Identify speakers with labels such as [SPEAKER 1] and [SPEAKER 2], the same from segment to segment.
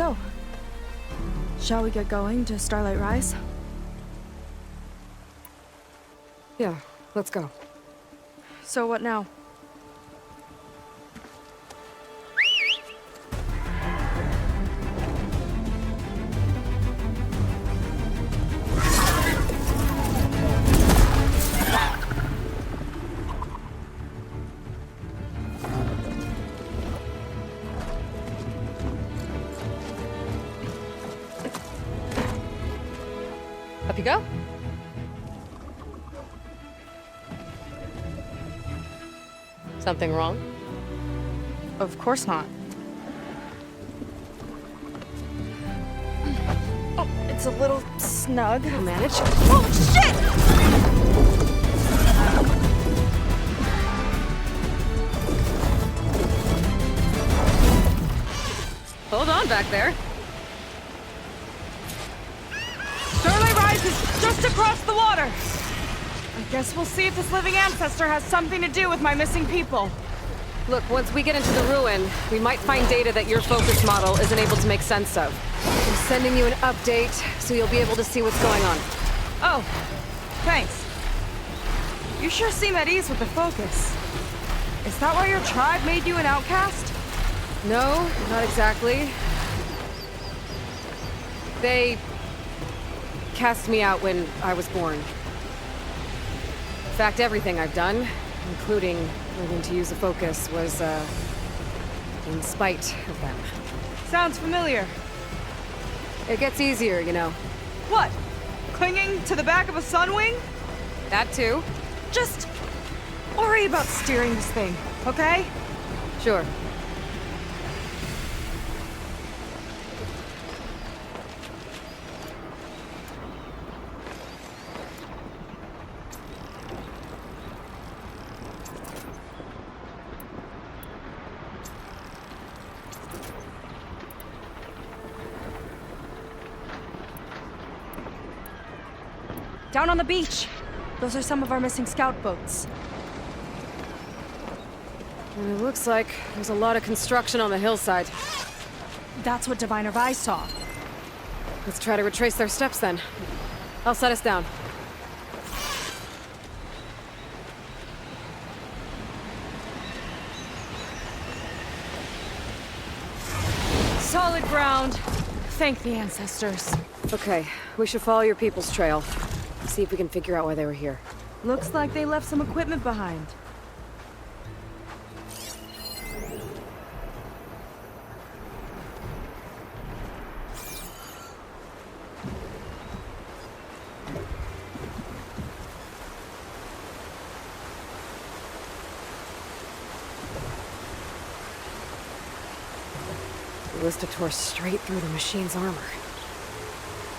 [SPEAKER 1] So, shall we get going to Starlight Rise?
[SPEAKER 2] Yeah, let's go.
[SPEAKER 1] So what now?
[SPEAKER 2] Up you go. Something wrong?
[SPEAKER 1] Of course not. Oh, it's a little snug.
[SPEAKER 2] I'll manage.
[SPEAKER 1] Oh, shit!
[SPEAKER 2] Hold on back there.
[SPEAKER 1] Starlight Rise is just across the water. I guess we'll see if this living ancestor has something to do with my missing people.
[SPEAKER 2] Look, once we get into the ruin, we might find data that your focus model isn't able to make sense of. I'm sending you an update, so you'll be able to see what's going on.
[SPEAKER 1] Oh, thanks. You sure seem at ease with the focus. Is that why your tribe made you an outcast?
[SPEAKER 2] No, not exactly. They cast me out when I was born. In fact, everything I've done, including learning to use a focus, was, in spite of them.
[SPEAKER 1] Sounds familiar.
[SPEAKER 2] It gets easier, you know.
[SPEAKER 1] What? Clinging to the back of a sunwing?
[SPEAKER 2] That too?
[SPEAKER 1] Just worry about steering this thing, okay?
[SPEAKER 2] Sure.
[SPEAKER 1] Down on the beach. Those are some of our missing scout boats.
[SPEAKER 2] And it looks like there's a lot of construction on the hillside.
[SPEAKER 1] That's what Divine Revive saw.
[SPEAKER 2] Let's try to retrace their steps then. I'll set us down.
[SPEAKER 1] Solid ground. Thank the ancestors.
[SPEAKER 2] Okay, we should follow your people's trail. See if we can figure out why they were here.
[SPEAKER 1] Looks like they left some equipment behind.
[SPEAKER 2] The ballista tore straight through the machine's armor.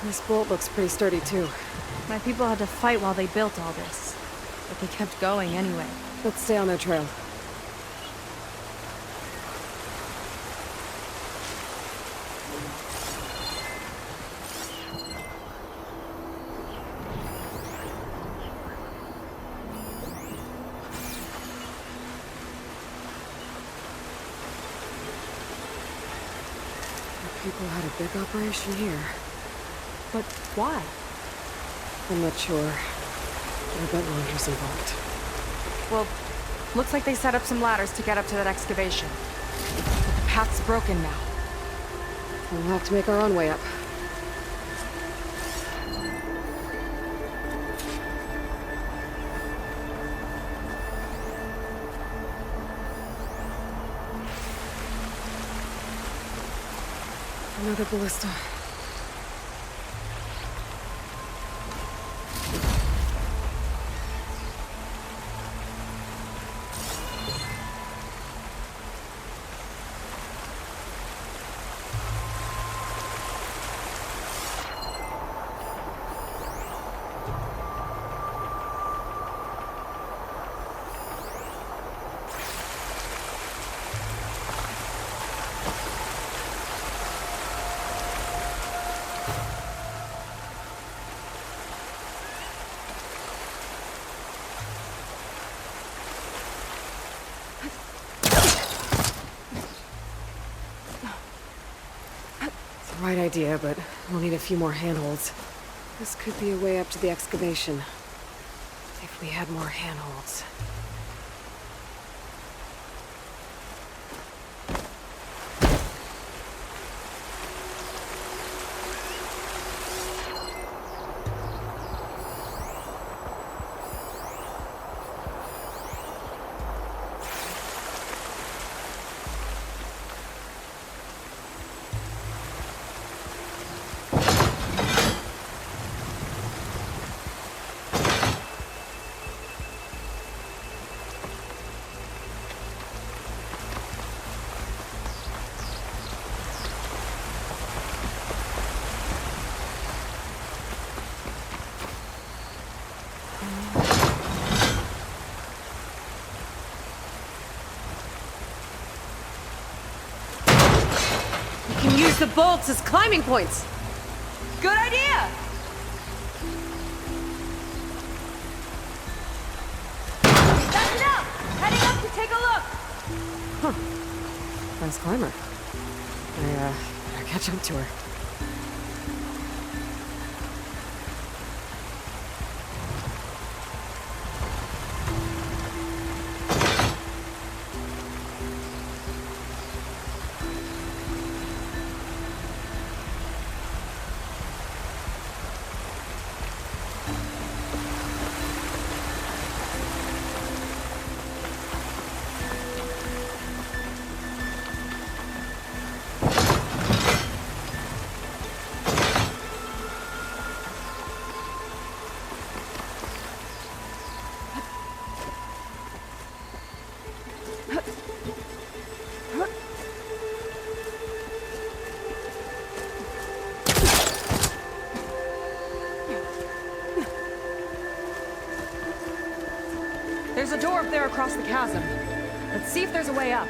[SPEAKER 2] This bolt looks pretty sturdy too.
[SPEAKER 1] My people had to fight while they built all this. But they kept going anyway.
[SPEAKER 2] Let's stay on their trail. The people had a big operation here.
[SPEAKER 1] But why?
[SPEAKER 2] I'm not sure. I bet Wander's involved.
[SPEAKER 1] Well, looks like they set up some ladders to get up to that excavation. But the path's broken now.
[SPEAKER 2] We'll have to make our own way up. Another ballista. Right idea, but we'll need a few more handholds. This could be a way up to the excavation. If we had more handholds. We can use the bolts as climbing points!
[SPEAKER 1] Good idea! That's enough! Heading up to take a look!
[SPEAKER 2] Huh. Fast climber. I better catch up to her.
[SPEAKER 1] There's a door up there across the chasm. Let's see if there's a way up.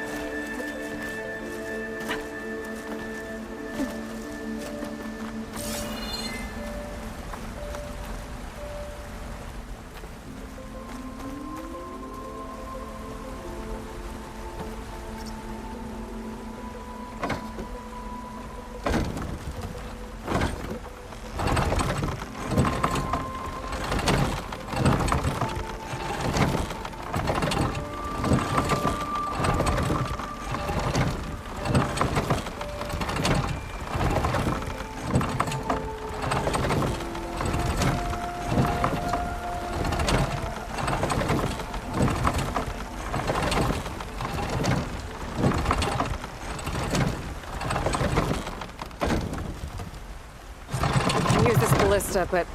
[SPEAKER 2] But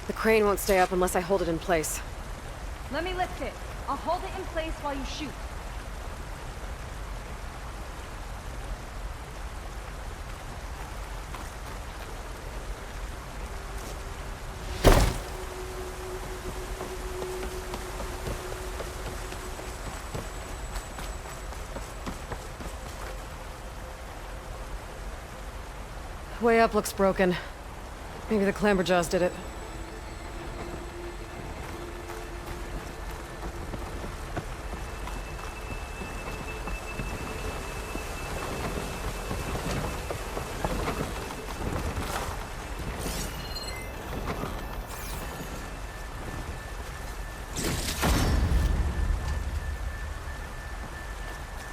[SPEAKER 2] the crane won't stay up unless I hold it in place.
[SPEAKER 1] Let me lift it. I'll hold it in place while you shoot.
[SPEAKER 2] Way up looks broken. Maybe the clamberjaws did it.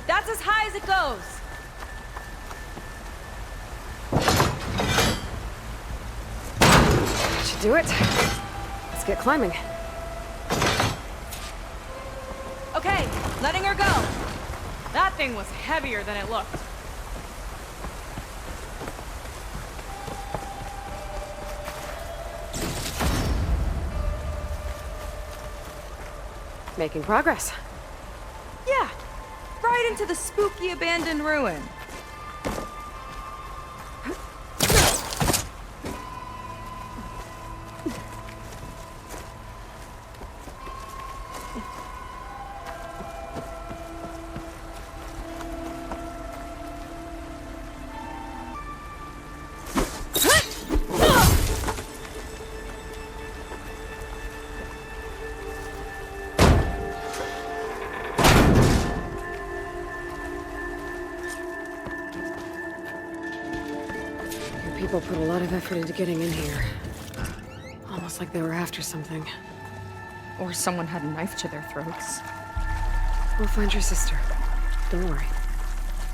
[SPEAKER 1] That's as high as it goes.
[SPEAKER 2] Do it. Let's get climbing.
[SPEAKER 1] Okay, letting her go. That thing was heavier than it looked.
[SPEAKER 2] Making progress.
[SPEAKER 1] Yeah, right into the spooky abandoned ruin.
[SPEAKER 2] people put a lot of effort into getting in here. Almost like they were after something.
[SPEAKER 1] Or someone had a knife to their throats.
[SPEAKER 2] We'll find your sister. Don't worry.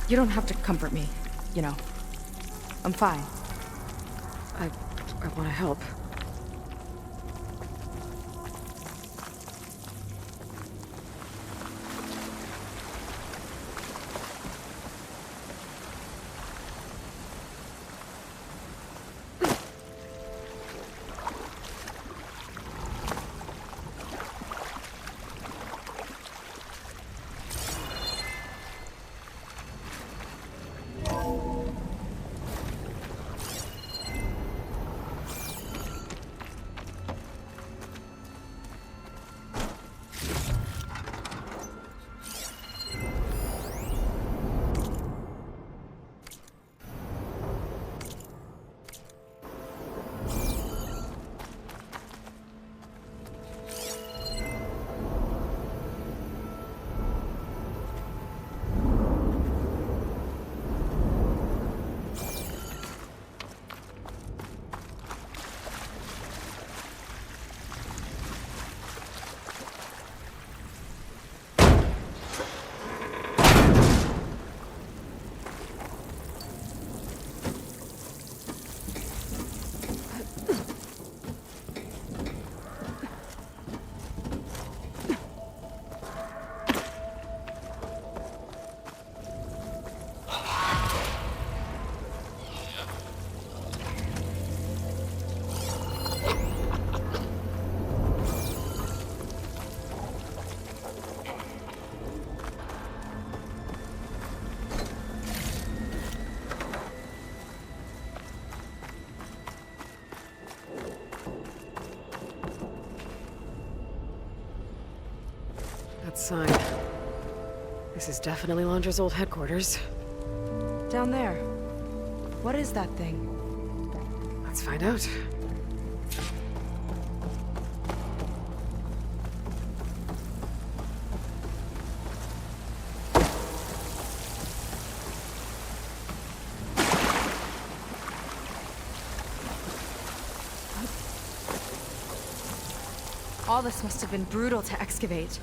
[SPEAKER 1] You don't have to comfort me, you know. I'm fine.
[SPEAKER 2] I want to help. That sign. This is definitely Londra's old headquarters.
[SPEAKER 1] Down there. What is that thing?
[SPEAKER 2] Let's find out.
[SPEAKER 1] All this must have been brutal to excavate.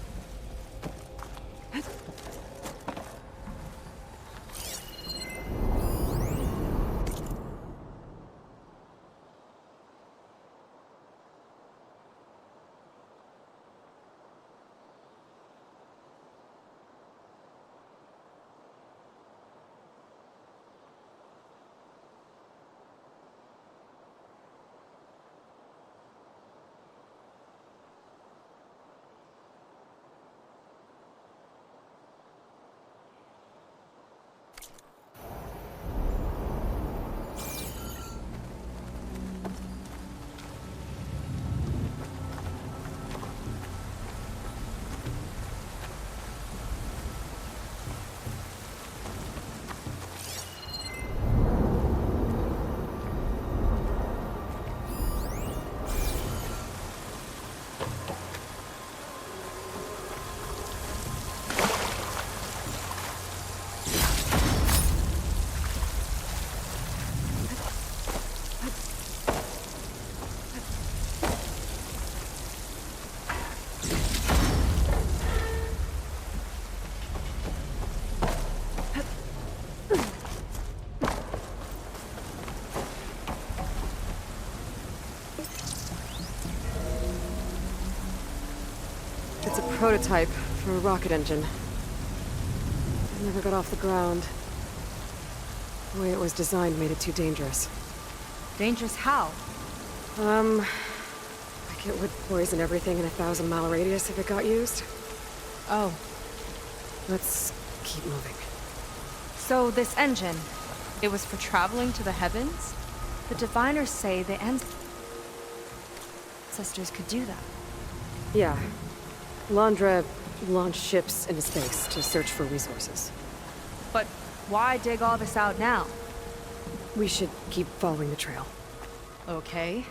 [SPEAKER 2] It's a prototype for a rocket engine. It never got off the ground. The way it was designed made it too dangerous.
[SPEAKER 1] Dangerous how?
[SPEAKER 2] Like it would poison everything in a 1,000-mile radius if it got used.
[SPEAKER 1] Oh.
[SPEAKER 2] Let's keep moving.
[SPEAKER 1] So this engine, it was for traveling to the heavens? The diviners say the ancestors could do that.
[SPEAKER 2] Yeah. Londra launched ships into space to search for resources.
[SPEAKER 1] But why dig all this out now?
[SPEAKER 2] We should keep following the trail.
[SPEAKER 1] Okay.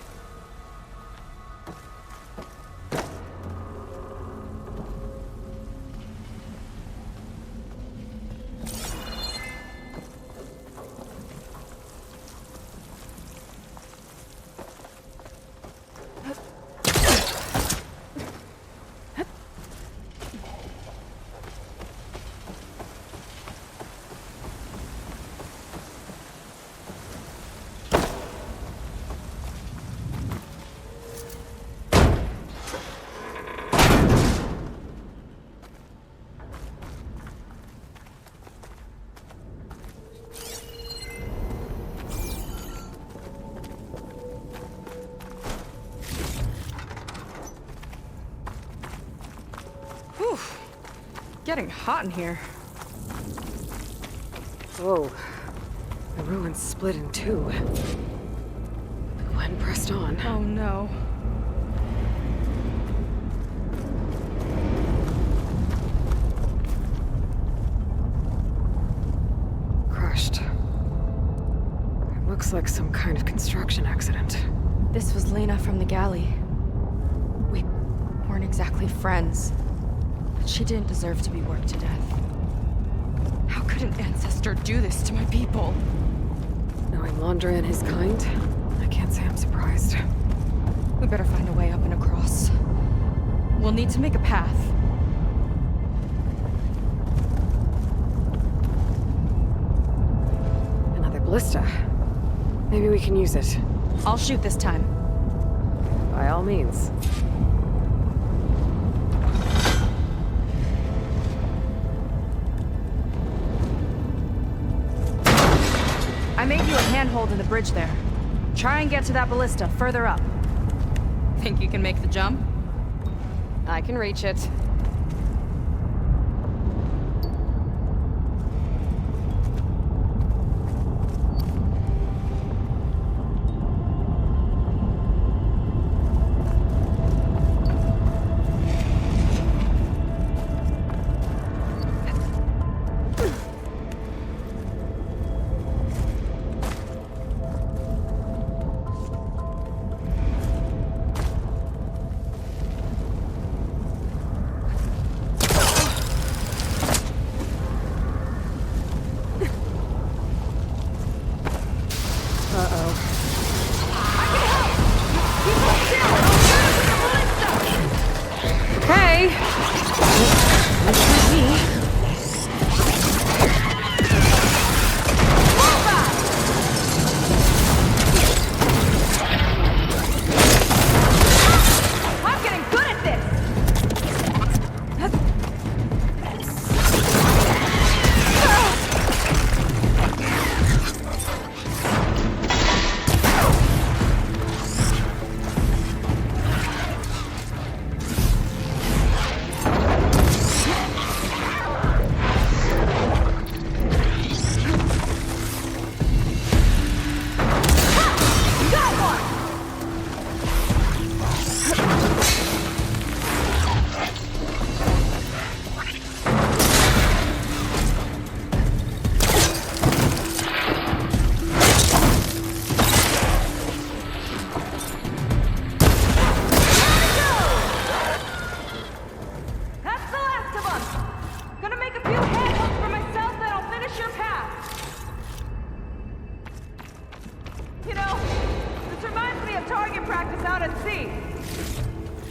[SPEAKER 1] Getting hot in here.
[SPEAKER 2] Whoa. The ruins split in two. When pressed on.
[SPEAKER 1] Oh no.
[SPEAKER 2] Crushed. It looks like some kind of construction accident.
[SPEAKER 1] This was Lena from the galley. We weren't exactly friends, but she didn't deserve to be worked to death. How could an ancestor do this to my people?
[SPEAKER 2] Knowing Londra and his kind, I can't say I'm surprised.
[SPEAKER 1] We better find a way up and across. We'll need to make a path.
[SPEAKER 2] Another ballista. Maybe we can use it.
[SPEAKER 1] I'll shoot this time.
[SPEAKER 2] By all means.
[SPEAKER 1] I made you a handhold in the bridge there. Try and get to that ballista further up. Think you can make the jump?
[SPEAKER 2] I can reach it.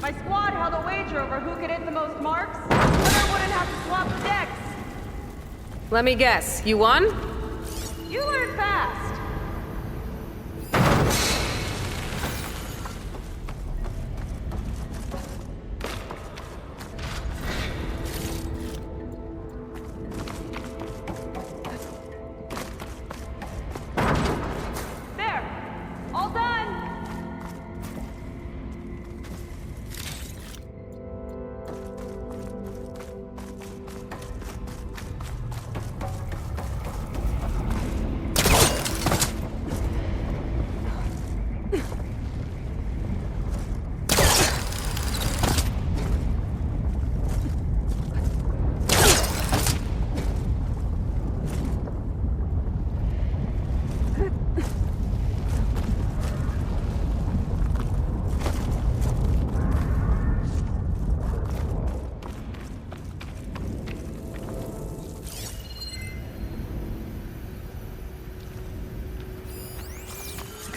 [SPEAKER 1] My squad held a wager over who could hit the most marks. Winner wouldn't have to swap decks.
[SPEAKER 2] Let me guess, you won?
[SPEAKER 1] You learn fast. There. All done.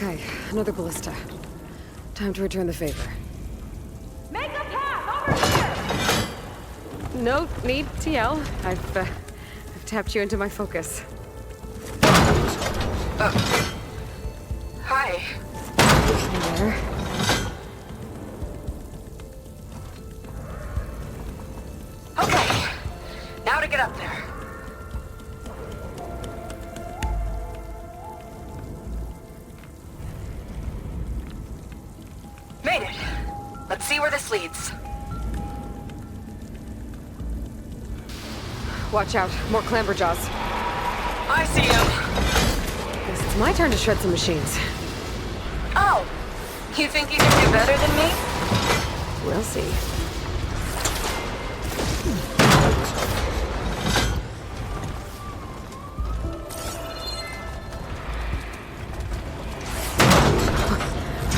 [SPEAKER 2] Okay, another ballista. Time to return the favor.
[SPEAKER 1] Make a path over here!
[SPEAKER 2] No need to yell. I've tapped you into my focus.
[SPEAKER 3] Hi.
[SPEAKER 2] There.
[SPEAKER 3] Okay. Now to get up there. Made it. Let's see where this leads.
[SPEAKER 2] Watch out. More clamberjaws.
[SPEAKER 3] I see him.
[SPEAKER 2] Guess it's my turn to shred some machines.
[SPEAKER 3] Oh, you think you can do better than me?
[SPEAKER 2] We'll see.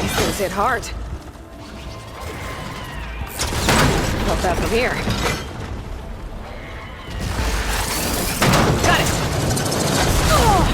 [SPEAKER 2] These things hit hard. Felt that from here. Got it! Oh!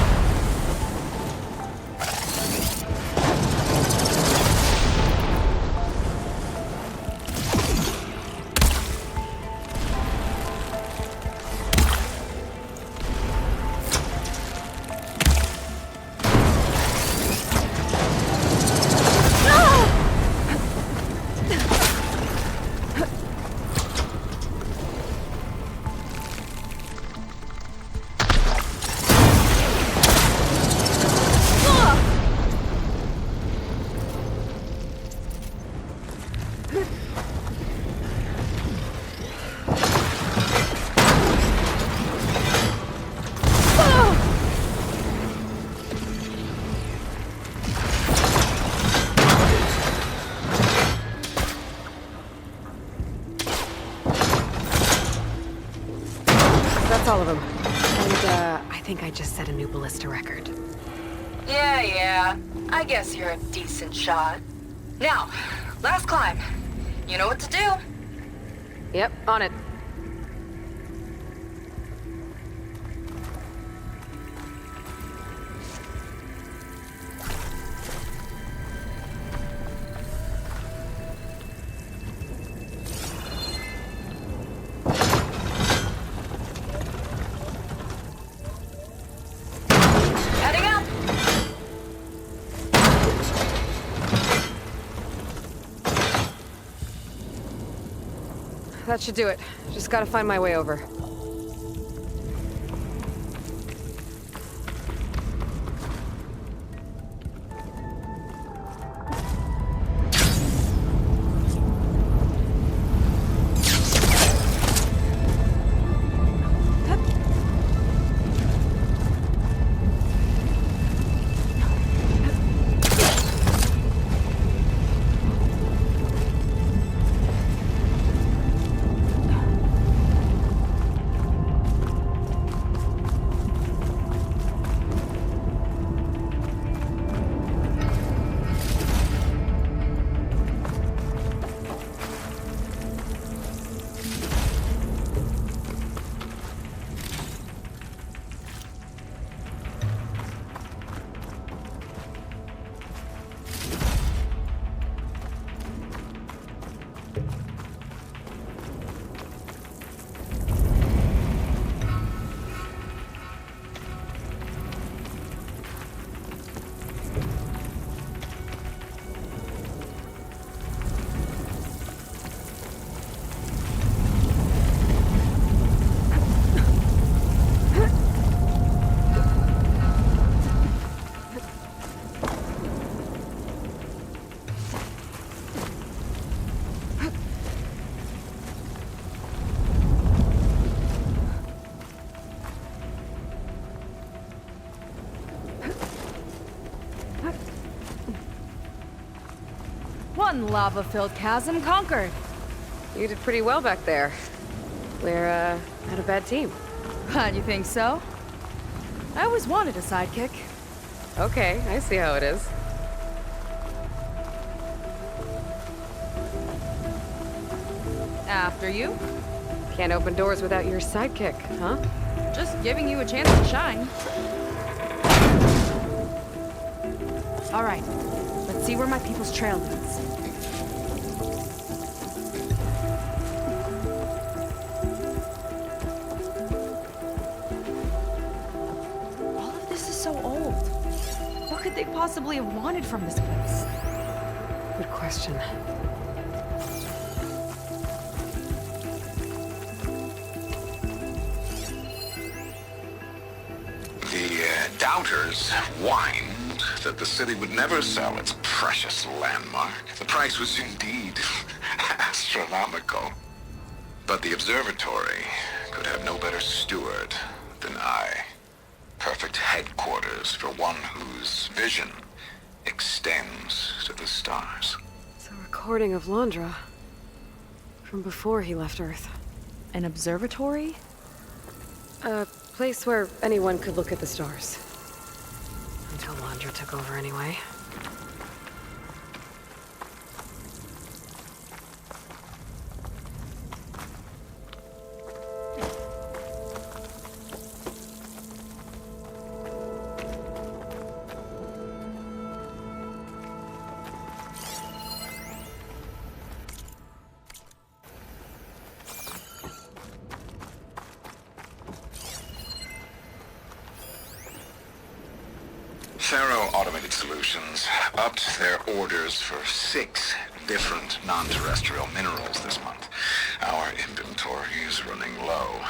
[SPEAKER 2] That's all of them. And, I think I just set a new ballista record.
[SPEAKER 3] Yeah. I guess you're a decent shot. Now, last climb. You know what to do.
[SPEAKER 2] Yep, on it.
[SPEAKER 3] Heading up.
[SPEAKER 2] That should do it. Just gotta find my way over.
[SPEAKER 1] One lava-filled chasm conquered.
[SPEAKER 2] You did pretty well back there. We're, not a bad team.
[SPEAKER 1] You think so? I always wanted a sidekick.
[SPEAKER 2] Okay, I see how it is.
[SPEAKER 1] After you.
[SPEAKER 2] Can't open doors without your sidekick, huh?
[SPEAKER 1] Just giving you a chance to shine. All right, let's see where my people's trail leads. All of this is so old. What could they possibly have wanted from this place?
[SPEAKER 2] Good question.
[SPEAKER 4] Doubters whined that the city would never sell its precious landmark. The price was indeed astronomical. But the observatory could would have no better steward than I. Perfect headquarters for one whose vision extends to the stars.
[SPEAKER 2] It's a recording of Londra. From before he left Earth.
[SPEAKER 1] An observatory?
[SPEAKER 2] A place where anyone could look at the stars. Until Londra took over anyway.
[SPEAKER 4] Faro Automated Solutions upped their orders for 6 different non-terrestrial minerals this month. Our inventory is running low.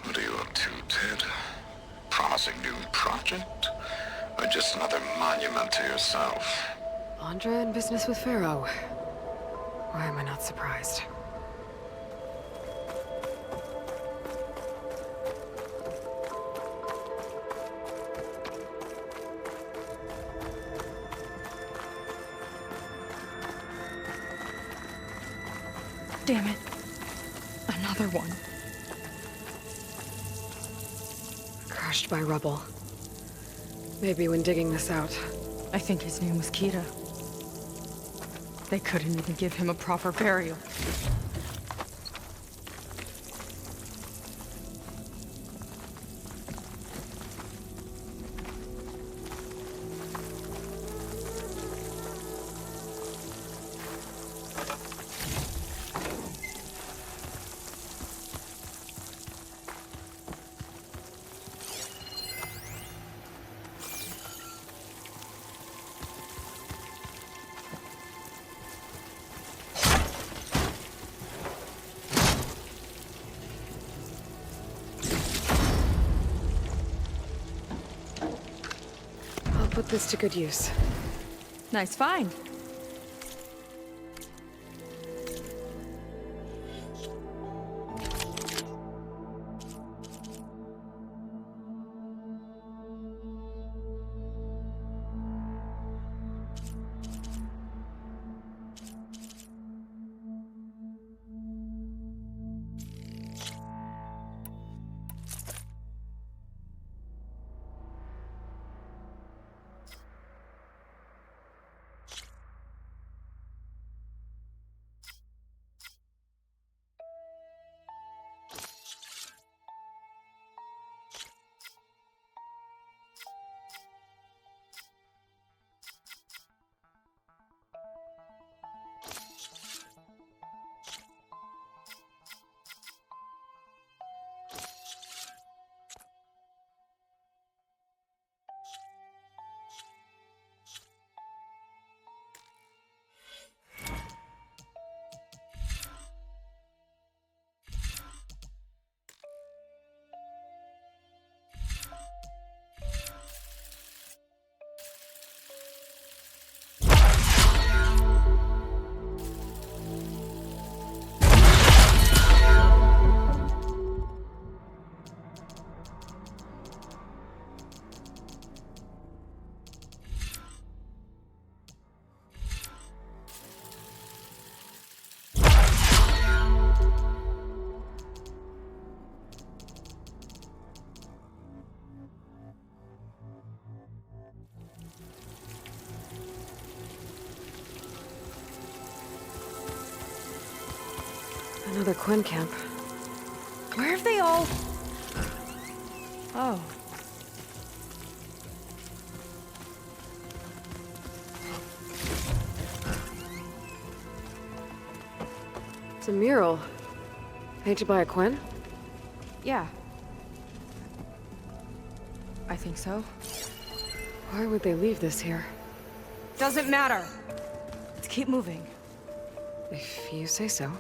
[SPEAKER 4] What are you up to, Ted? Promising new project? Or just another monument to yourself?
[SPEAKER 2] Londra in business with Pharaoh. Why am I not surprised?
[SPEAKER 1] Damn it. Another one.
[SPEAKER 2] Crushed by rubble. Maybe when digging this out.
[SPEAKER 1] I think his name was Kita. They couldn't even give him a proper burial.
[SPEAKER 2] Put this to good use.
[SPEAKER 1] Nice find.
[SPEAKER 2] Another Quinn camp.
[SPEAKER 1] Where have they all... Oh.
[SPEAKER 2] It's a mural. Painted by a Quinn?
[SPEAKER 1] Yeah. I think so.
[SPEAKER 2] Why would they leave this here?
[SPEAKER 1] Doesn't matter. Let's keep moving.
[SPEAKER 2] If you say so.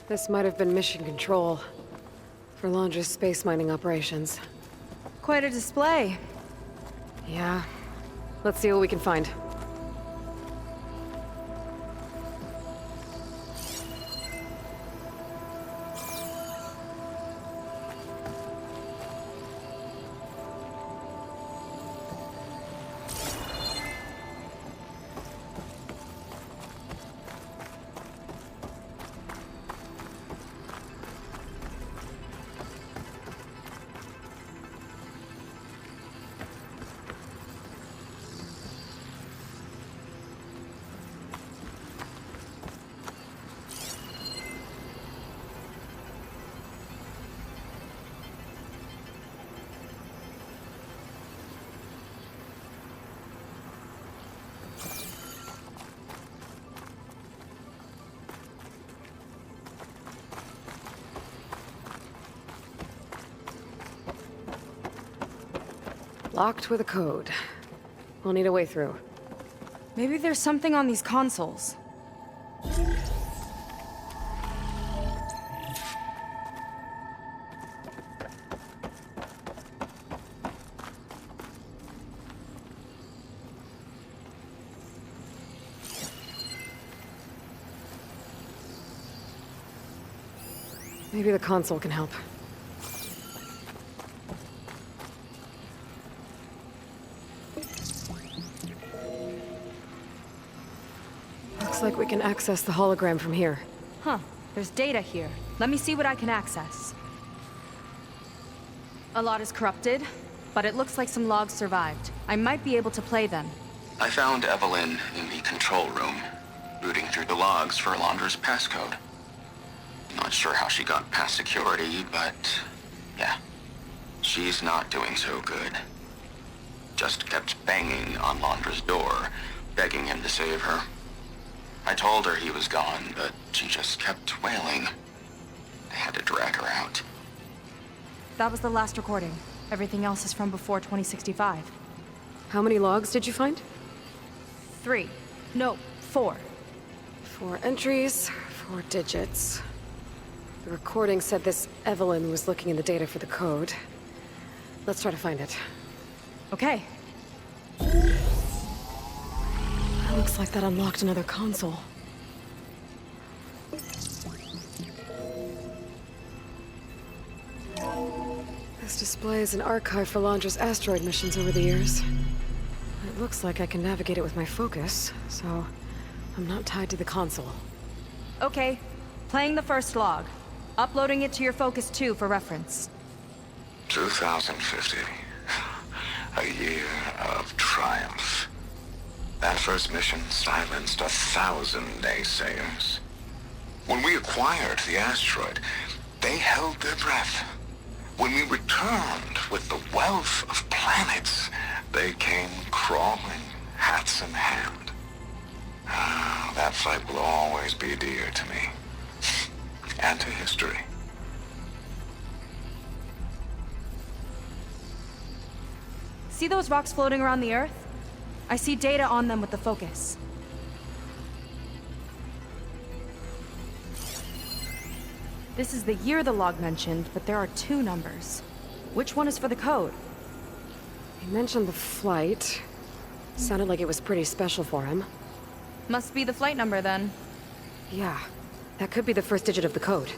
[SPEAKER 2] This might have been mission control for Londra's space mining operations.
[SPEAKER 1] Quite a display.
[SPEAKER 2] Yeah. Let's see what we can find. Locked with a code. We'll need a way through.
[SPEAKER 1] Maybe there's something on these consoles.
[SPEAKER 2] Maybe the console can help. Looks like we can access the hologram from here.
[SPEAKER 1] Huh. There's data here. Let me see what I can access. A lot is corrupted, but it looks like some logs survived. I might be able to play them.
[SPEAKER 5] I found Evelyn in the control room, rooting through the logs for Alondra's passcode. Not sure how she got past security, but yeah, she's not doing so good. Just kept banging on Alondra's door, begging him to save her. I told her he was gone, but she just kept wailing. I had to drag her out.
[SPEAKER 1] That was the last recording. Everything else is from before 2065.
[SPEAKER 2] How many logs did you find?
[SPEAKER 1] 3. No, 4.
[SPEAKER 2] 4 entries, 4 digits. The recording said this Evelyn was looking in the data for the code. Let's try to find it.
[SPEAKER 1] Okay.
[SPEAKER 2] Looks like that unlocked another console. This displays an archive for Alondra's asteroid missions over the years. It looks like I can navigate it with my focus, so I'm not tied to the console.
[SPEAKER 1] Okay. Playing the first log. Uploading it to your Focus 2 for reference.
[SPEAKER 4] 2050. A year of triumph. That first mission silenced 1,000 naysayers. When we acquired the asteroid, they held their breath. When we returned with the wealth of planets, they came crawling, hats in hand. Ah, that fight will always be dear to me. And to history.
[SPEAKER 1] See those rocks floating around the Earth? I see data on them with the focus. This is the year the log mentioned, but there are 2 numbers. Which one is for the code?
[SPEAKER 2] He mentioned the flight. Sounded like it was pretty special for him.
[SPEAKER 1] Must be the flight number then.
[SPEAKER 2] Yeah, that could be the first digit of the code.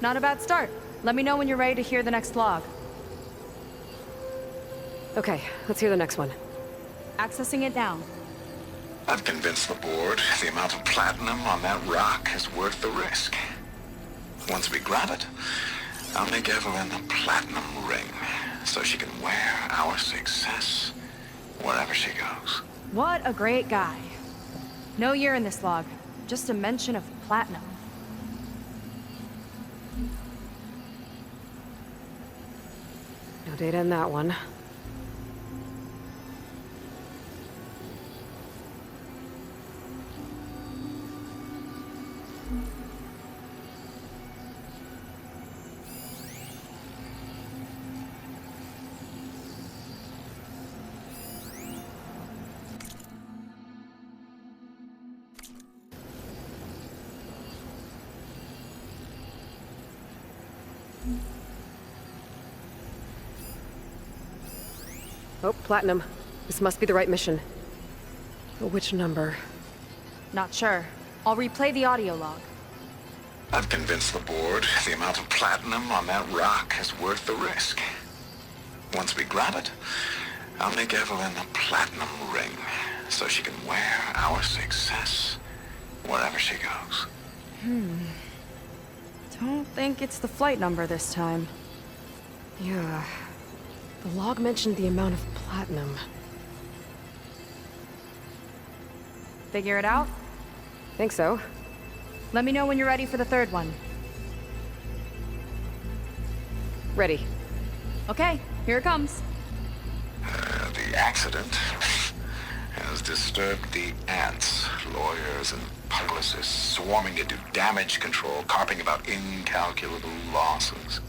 [SPEAKER 1] Not a bad start. Let me know when you're ready to hear the next log.
[SPEAKER 2] Okay, let's hear the next one.
[SPEAKER 1] Accessing it now.
[SPEAKER 4] I've convinced the board the amount of platinum on that rock is worth the risk. Once we grab it, I'll make Evelyn a platinum ring so she can wear our success wherever she goes.
[SPEAKER 1] What a great guy. No year in this log, just a mention of platinum.
[SPEAKER 2] No data in that one. Oh, platinum. This must be the right mission. But which number?
[SPEAKER 1] Not sure. I'll replay the audio log.
[SPEAKER 4] I've convinced the board the amount of platinum on that rock is worth the risk. Once we grab it, I'll make Evelyn a platinum ring so she can wear our success wherever she goes.
[SPEAKER 1] Don't think it's the flight number this time.
[SPEAKER 2] Yeah. The log mentioned the amount of platinum.
[SPEAKER 1] Figure it out?
[SPEAKER 2] Think so.
[SPEAKER 1] Let me know when you're ready for the third one.
[SPEAKER 2] Ready.
[SPEAKER 1] Okay, here it comes.
[SPEAKER 4] The accident has disturbed the ants, lawyers and publicists swarming to do damage control, carping about incalculable losses.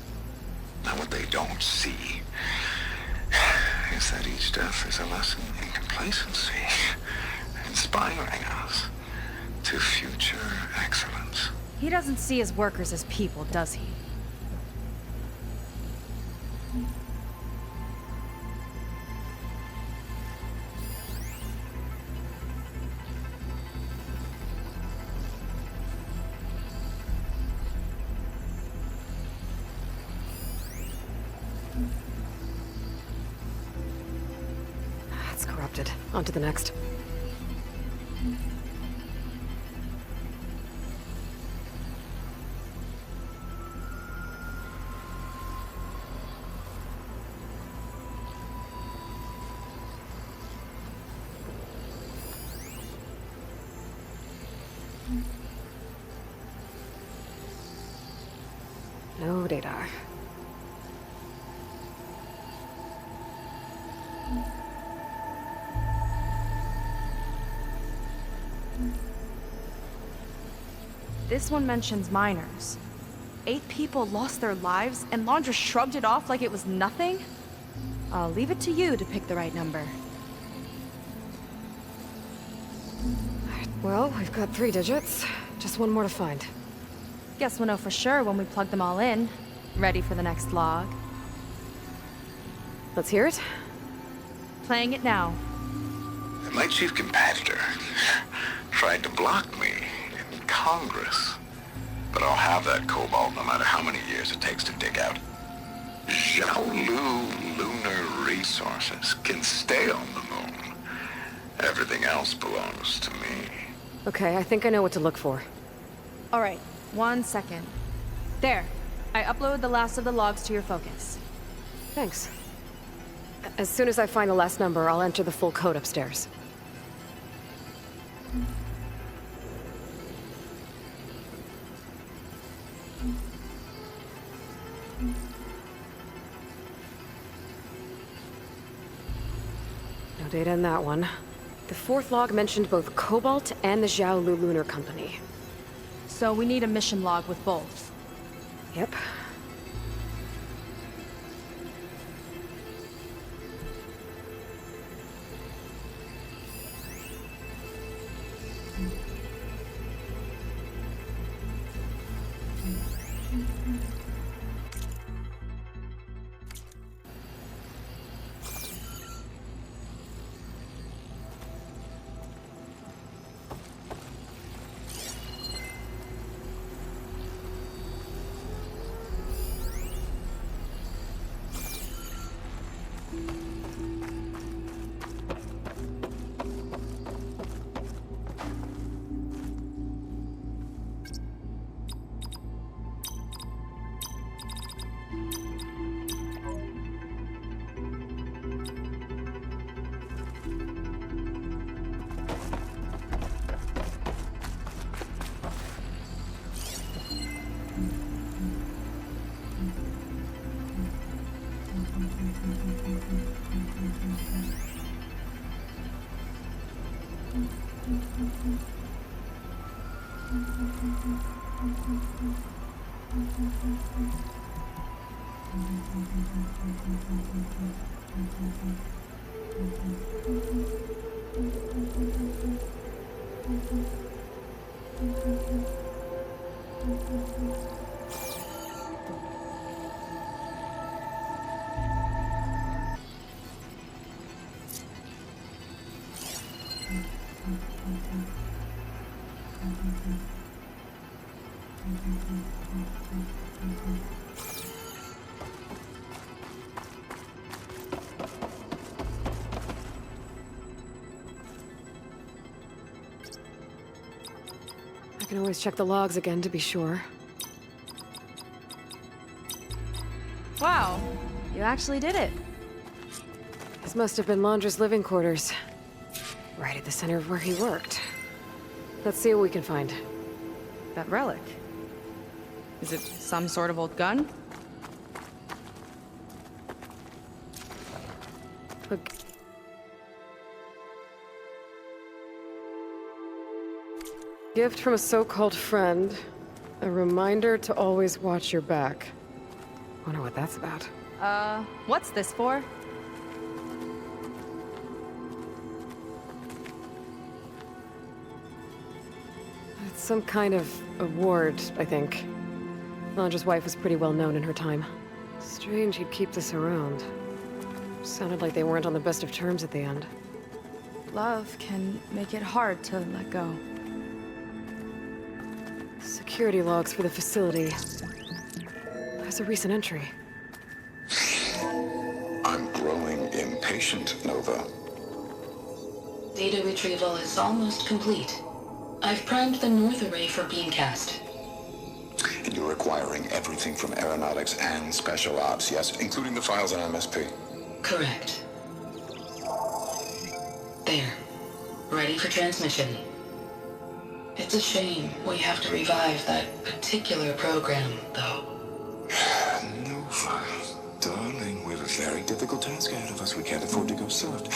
[SPEAKER 4] Now what they don't see is that each death is a lesson in complacency, inspiring us to future excellence.
[SPEAKER 1] He doesn't see his workers as people, does he?
[SPEAKER 2] It's corrupted. On to the next. No data.
[SPEAKER 1] This one mentions miners. 8 people lost their lives, and Laundra shrugged it off like it was nothing? I'll leave it to you to pick the right number.
[SPEAKER 2] Well, we've got 3 digits. Just one more to find.
[SPEAKER 1] Guess we'll know for sure when we plug them all in. Ready for the next log.
[SPEAKER 2] Let's hear it.
[SPEAKER 1] Playing it now.
[SPEAKER 4] My chief competitor tried to block me in Congress. But I'll have that cobalt no matter how many years it takes to dig out. Xiaolu lunar resources can stay on the moon. Everything else belongs to me.
[SPEAKER 2] Okay, I think I know what to look for.
[SPEAKER 1] All right, 1 second. There. I uploaded the last of the logs to your focus.
[SPEAKER 2] Thanks. As soon as I find the last number, I'll enter the full code upstairs. No data in that one. The 4th log mentioned both Cobalt and the Xiaolu Lunar Company.
[SPEAKER 1] So we need a mission log with both.
[SPEAKER 2] Yep. can always check the logs again to be sure.
[SPEAKER 1] Wow, you actually did it.
[SPEAKER 2] This must have been Laundra's living quarters. Right at the center of where he worked. Let's see what we can find.
[SPEAKER 1] That relic. Is it some sort of old gun?
[SPEAKER 2] Look. Gift from a so-called friend. A reminder to always watch your back. Wonder what that's about.
[SPEAKER 1] What's this for?
[SPEAKER 2] It's some kind of award, I think. Laundra's wife was pretty well known in her time. Strange he'd keep this around. Sounded like they weren't on the best of terms at the end.
[SPEAKER 1] Love can make it hard to let go.
[SPEAKER 2] Security logs for the facility. There's a recent entry.
[SPEAKER 4] I'm growing impatient, Nova.
[SPEAKER 6] Data retrieval is almost complete. I've primed the north array for beamcast.
[SPEAKER 4] And you're acquiring everything from aeronautics and special ops, yes? Including the files on MSP.
[SPEAKER 6] Correct. There. Ready for transmission. It's a shame we have to revive that particular program, though.
[SPEAKER 4] Nova, darling, we have a very difficult task ahead of us. We can't afford to go soft.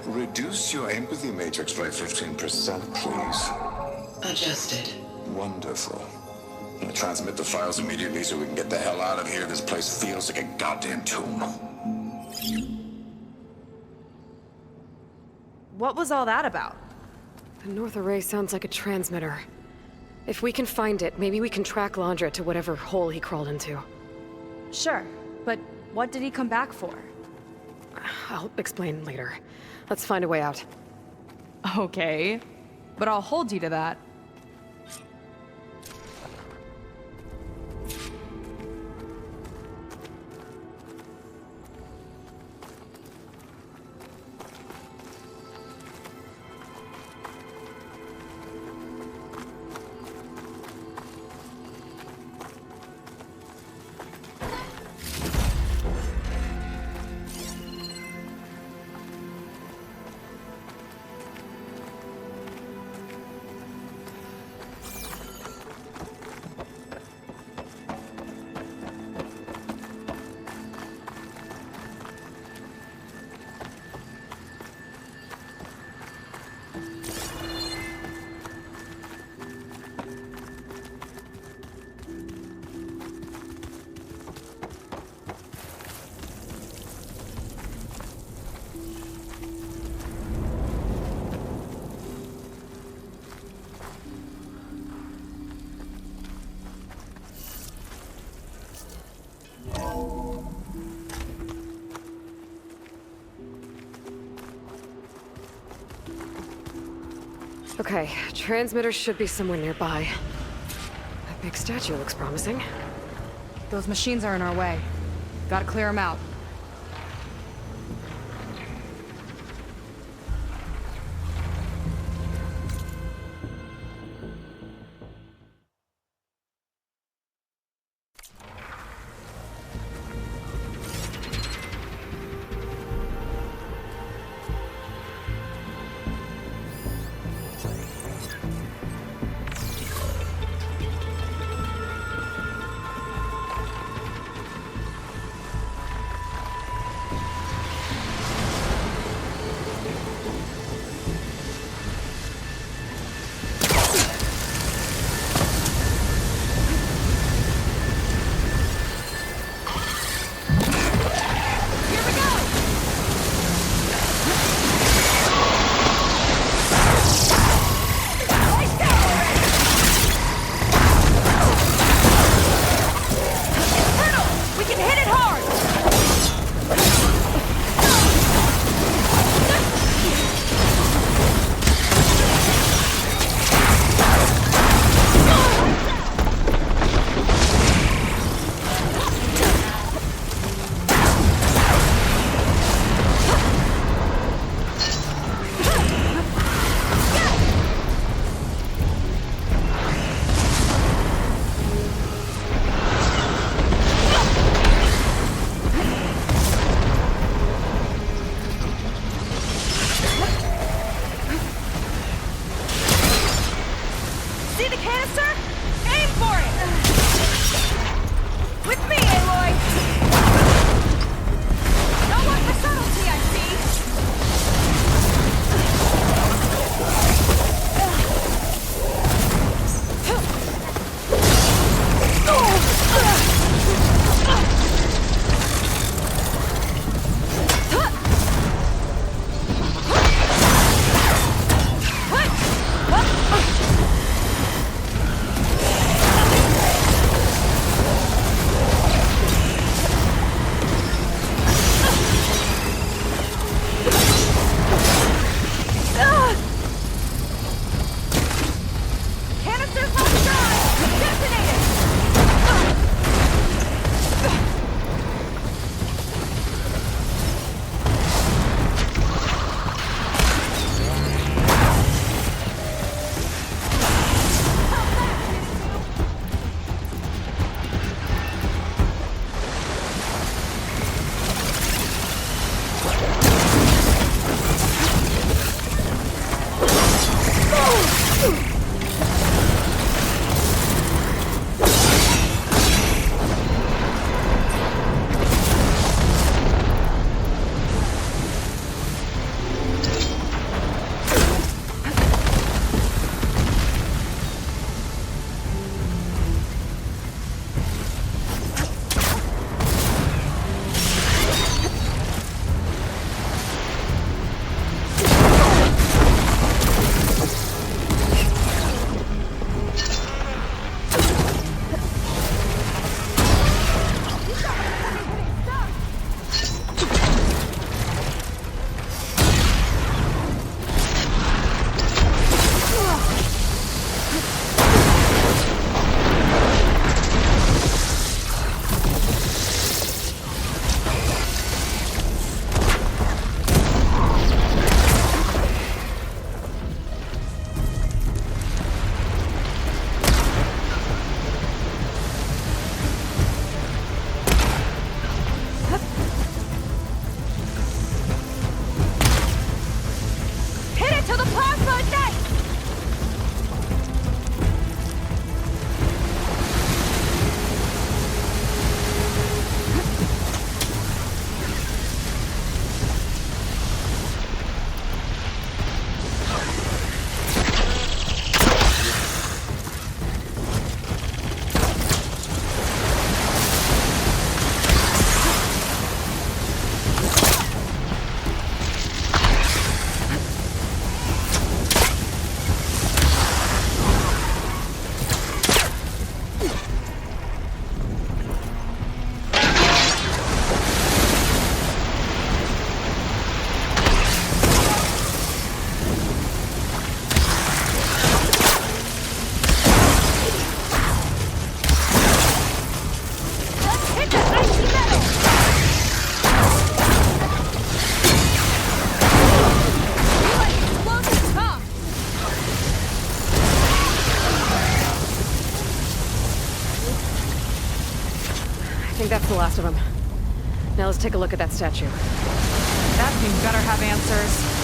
[SPEAKER 4] Reduce your empathy matrix by 15%, please.
[SPEAKER 6] Adjusted.
[SPEAKER 4] Wonderful. Now transmit the files immediately so we can get the hell out of here. This place feels like a goddamn tomb.
[SPEAKER 1] What was all that about?
[SPEAKER 2] The north array sounds like a transmitter. If we can find it, maybe we can track Laundra to whatever hole he crawled into.
[SPEAKER 1] Sure, but what did he come back for?
[SPEAKER 2] I'll explain later. Let's find a way out.
[SPEAKER 1] Okay, but I'll hold you to that.
[SPEAKER 2] Okay, transmitter should be somewhere nearby. That big statue looks promising.
[SPEAKER 1] Those machines are in our way. Gotta clear them out.
[SPEAKER 2] That's the last of them. Now let's take a look at that statue.
[SPEAKER 1] That thing better have answers.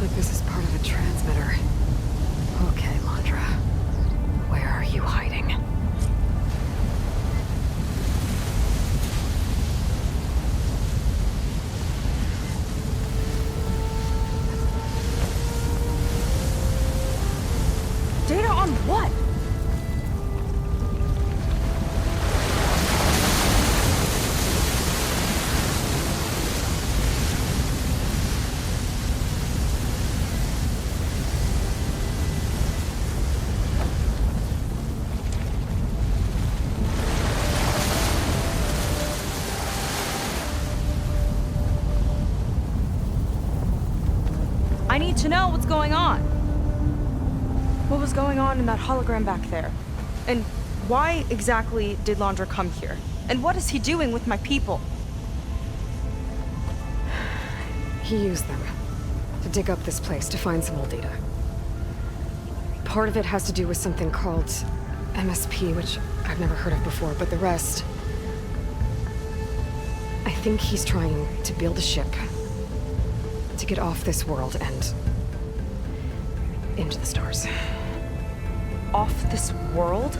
[SPEAKER 2] Like this is part of a transmitter. Okay, Landra. Where are you hiding?
[SPEAKER 1] Data on what? I need to know what's going on. What was going on in that hologram back there? And why exactly did Landra come here? And what is he doing with my people?
[SPEAKER 2] He used them to dig up this place to find some old data. Part of it has to do with something called MSP, which I've never heard of before, but the rest... I think he's trying to build a ship to get off this world and into the stars.
[SPEAKER 1] Off this world?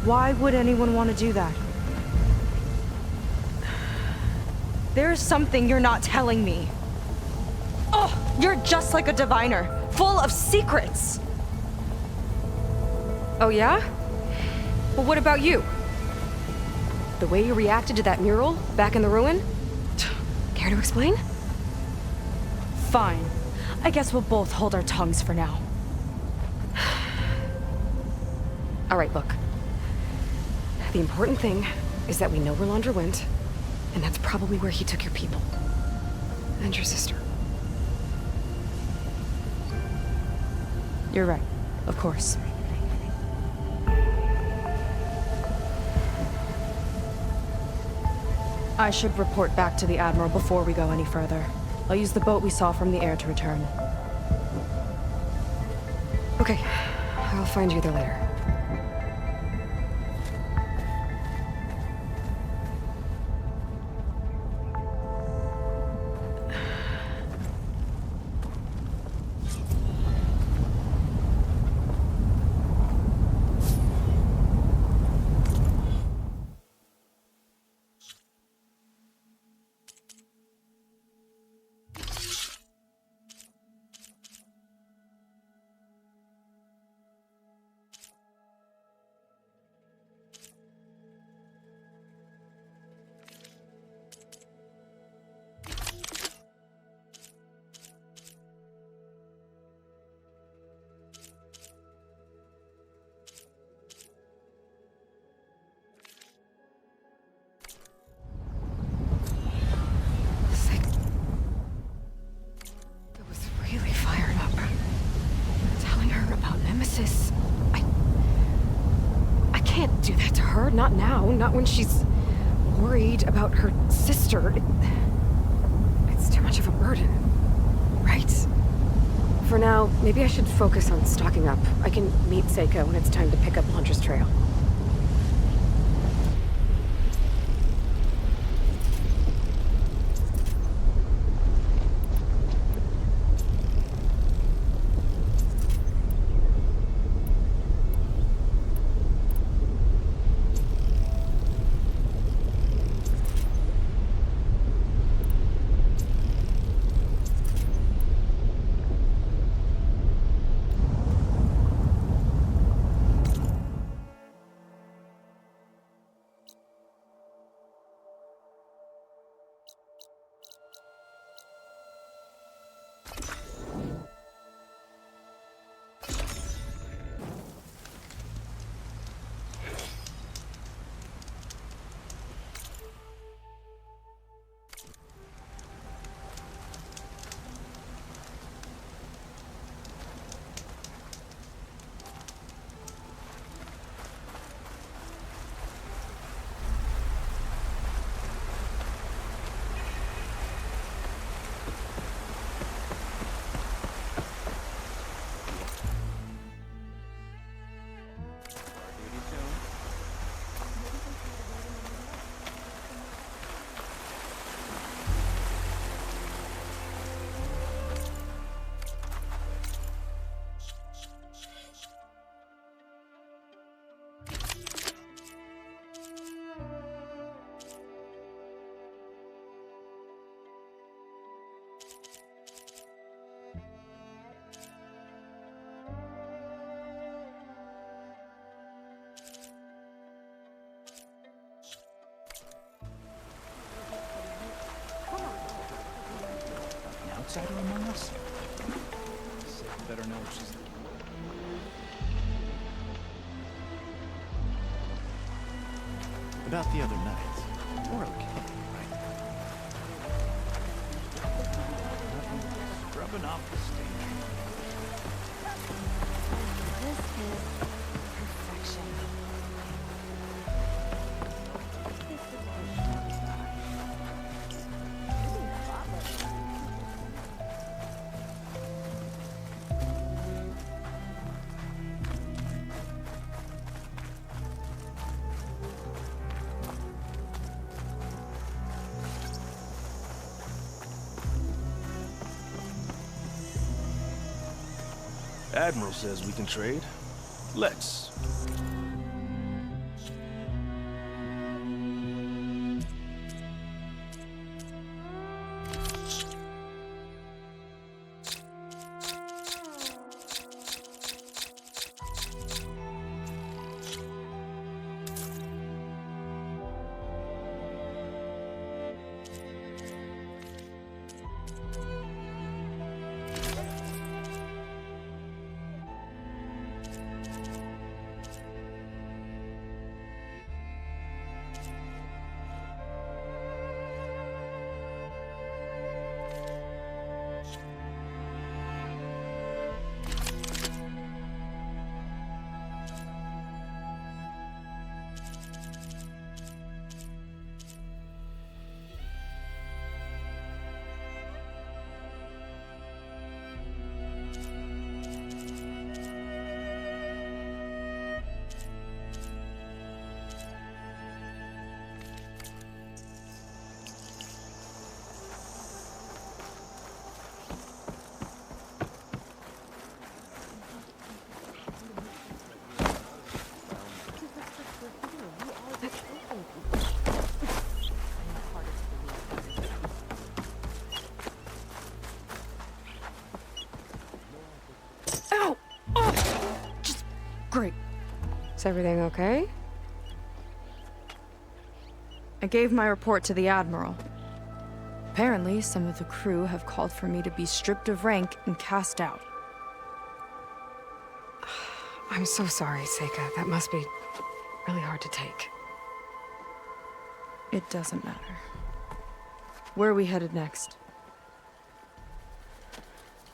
[SPEAKER 1] Why would anyone want to do that? There's something you're not telling me. Oh, you're just like a diviner, full of secrets.
[SPEAKER 2] Oh yeah? Well, what about you? The way you reacted to that mural back in the ruin? Care to explain?
[SPEAKER 1] Fine. I guess we'll both hold our tongues for now.
[SPEAKER 2] All right, look. The important thing is that we know where Landra went, and that's probably where he took your people. And your sister.
[SPEAKER 1] You're right. Of course. I should report back to the Admiral before we go any further. I'll use the boat we saw from the air to return.
[SPEAKER 2] Okay. I'll find you there later. Not now, not when she's worried about her sister. It's too much of a burden, right? For now, maybe I should focus on stocking up. I can meet Seika when it's time to pick up Landra's trail.
[SPEAKER 7] outsider among us? So better know what she's doing. About the other night, we're okay, right? Nothing but scrubbing off the stage.
[SPEAKER 1] This is perfection.
[SPEAKER 7] Admiral says we can trade. Let's.
[SPEAKER 1] Ow! Oh! Just great.
[SPEAKER 2] Is everything okay?
[SPEAKER 1] I gave my report to the Admiral. Apparently, some of the crew have called for me to be stripped of rank and cast out.
[SPEAKER 2] I'm so sorry, Seika. That must be really hard to take.
[SPEAKER 1] It doesn't matter. Where are we headed next?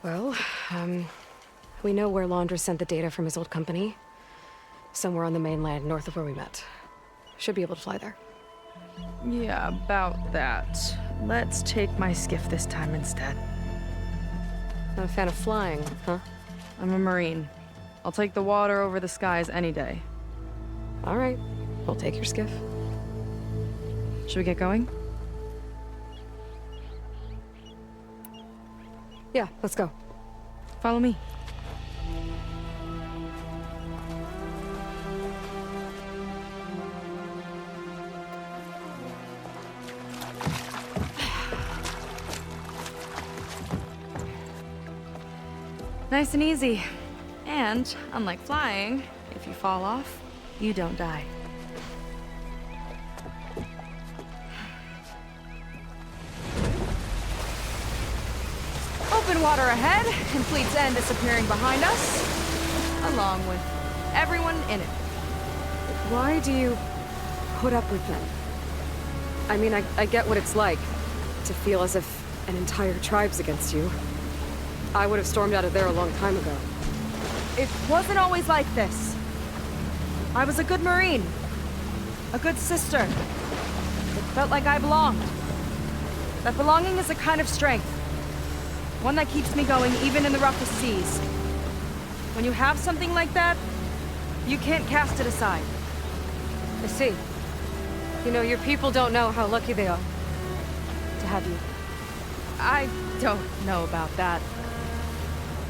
[SPEAKER 2] Well, we know where Laundra sent the data from his old company. Somewhere on the mainland, north of where we met. Should be able to fly there.
[SPEAKER 1] Yeah, about that. Let's take my skiff this time instead.
[SPEAKER 2] Not a fan of flying, huh?
[SPEAKER 1] I'm a Marine. I'll take the water over the skies any day.
[SPEAKER 2] All right, we'll take your skiff.
[SPEAKER 1] Should we get going?
[SPEAKER 2] Yeah, let's go.
[SPEAKER 1] Follow me. Nice and easy. And, unlike flying, if you fall off, you don't die. Open water ahead, and Fleet's End disappearing behind us, along with everyone in it.
[SPEAKER 2] Why do you put up with them? I mean, I get what it's like to feel as if an entire tribe's against you. I would have stormed out of there a long time ago.
[SPEAKER 1] It wasn't always like this. I was a good Marine. A good sister. It felt like I belonged. That belonging is a kind of strength. One that keeps me going even in the roughest seas. When you have something like that, you can't cast it aside.
[SPEAKER 2] I see. You know, your people don't know how lucky they are to have you.
[SPEAKER 1] I don't know about that.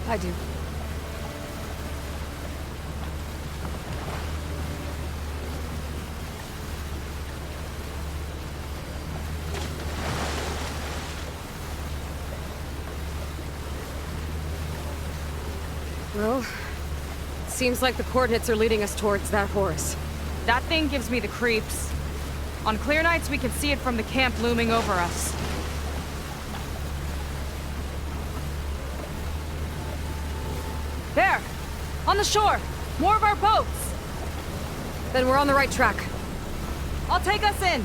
[SPEAKER 2] I do. Well, seems like the coordinates are leading us towards that horse.
[SPEAKER 1] That thing gives me the creeps. On clear nights, we can see it from the camp looming over us.
[SPEAKER 2] the shore! More of our boats! Then we're on the right track. I'll take us in!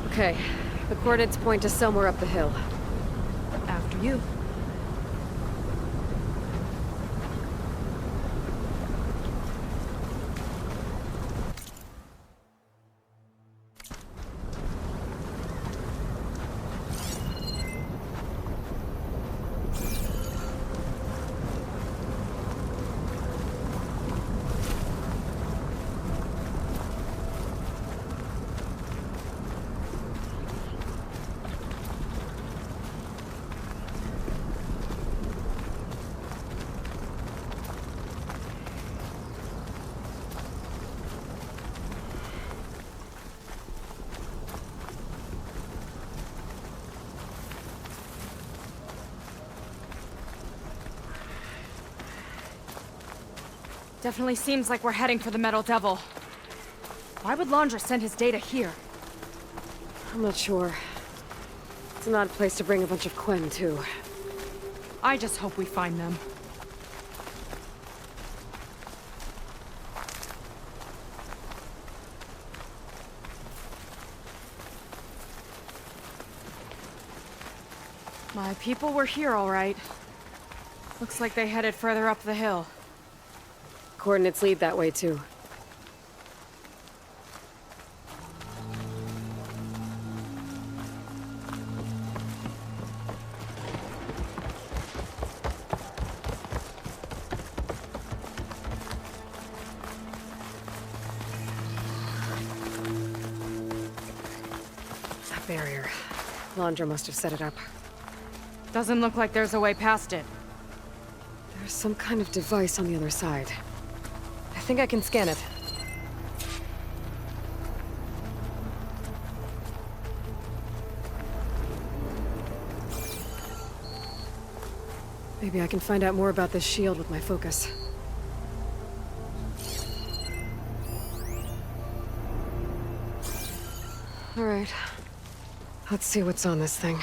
[SPEAKER 2] Okay, the coordinates point to somewhere up the hill.
[SPEAKER 1] After you. Definitely seems like we're heading for the Metal Devil. Why would Laundra send his data here?
[SPEAKER 2] I'm not sure. It's an odd place to bring a bunch of Quen, too.
[SPEAKER 1] I just hope we find them. My people were here, all right. Looks like they headed further up the hill.
[SPEAKER 2] Coordinates lead that way, too. That barrier. Laundra must have set it up.
[SPEAKER 1] Doesn't look like there's a way past it.
[SPEAKER 2] There's some kind of device on the other side. I think I can scan it. Maybe I can find out more about this shield with my focus. All right. Let's see what's on this thing.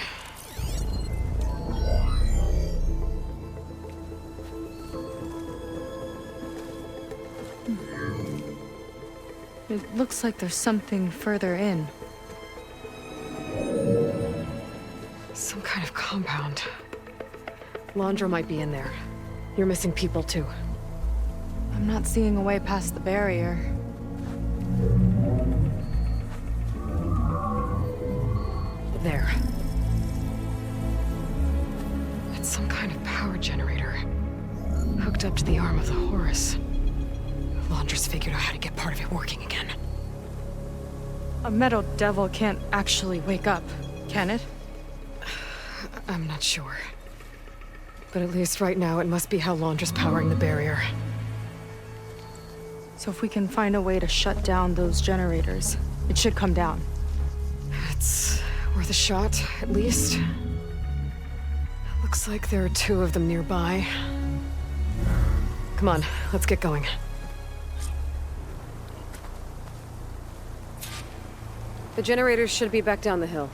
[SPEAKER 1] It looks like there's something further in.
[SPEAKER 2] Some kind of compound. Laundra might be in there. You're missing people, too.
[SPEAKER 1] I'm not seeing a way past the barrier.
[SPEAKER 2] There. It's some kind of power generator. Hooked up to the arm of the Horus. Laundra's figured out how to get part of it working again.
[SPEAKER 1] A Metal Devil can't actually wake up, can it?
[SPEAKER 2] I'm not sure. But at least right now, it must be how Laundra's powering the barrier.
[SPEAKER 1] So if we can find a way to shut down those generators, it should come down.
[SPEAKER 2] It's worth a shot, at least. Looks like there are 2 of them nearby. Come on, let's get going. The generators should be back down the hill.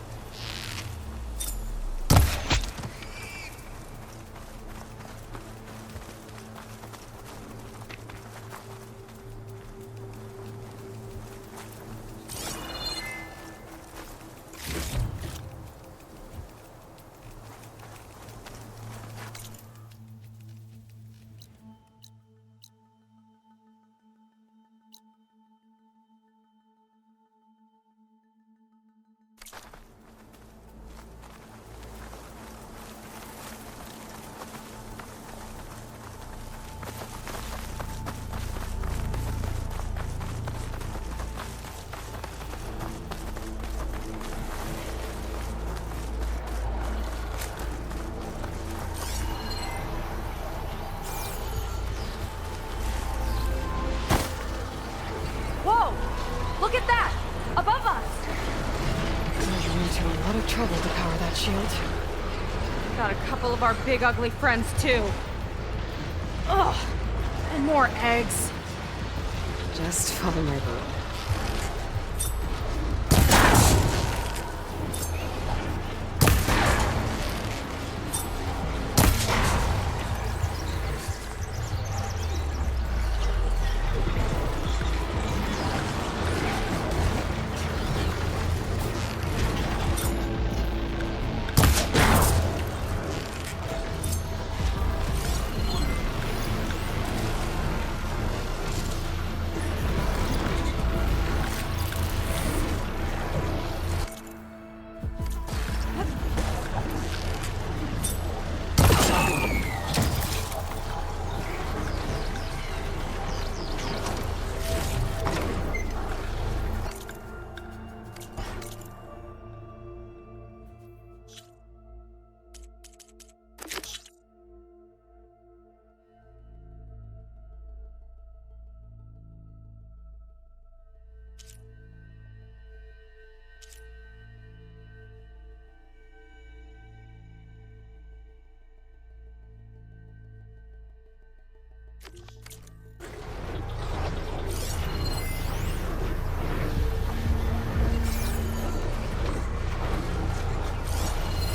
[SPEAKER 1] Look at that! Above us!
[SPEAKER 2] You're into a lot of trouble to power that shield.
[SPEAKER 1] got a couple of our big ugly friends too. Ugh, and more eggs.
[SPEAKER 2] Just follow my rule.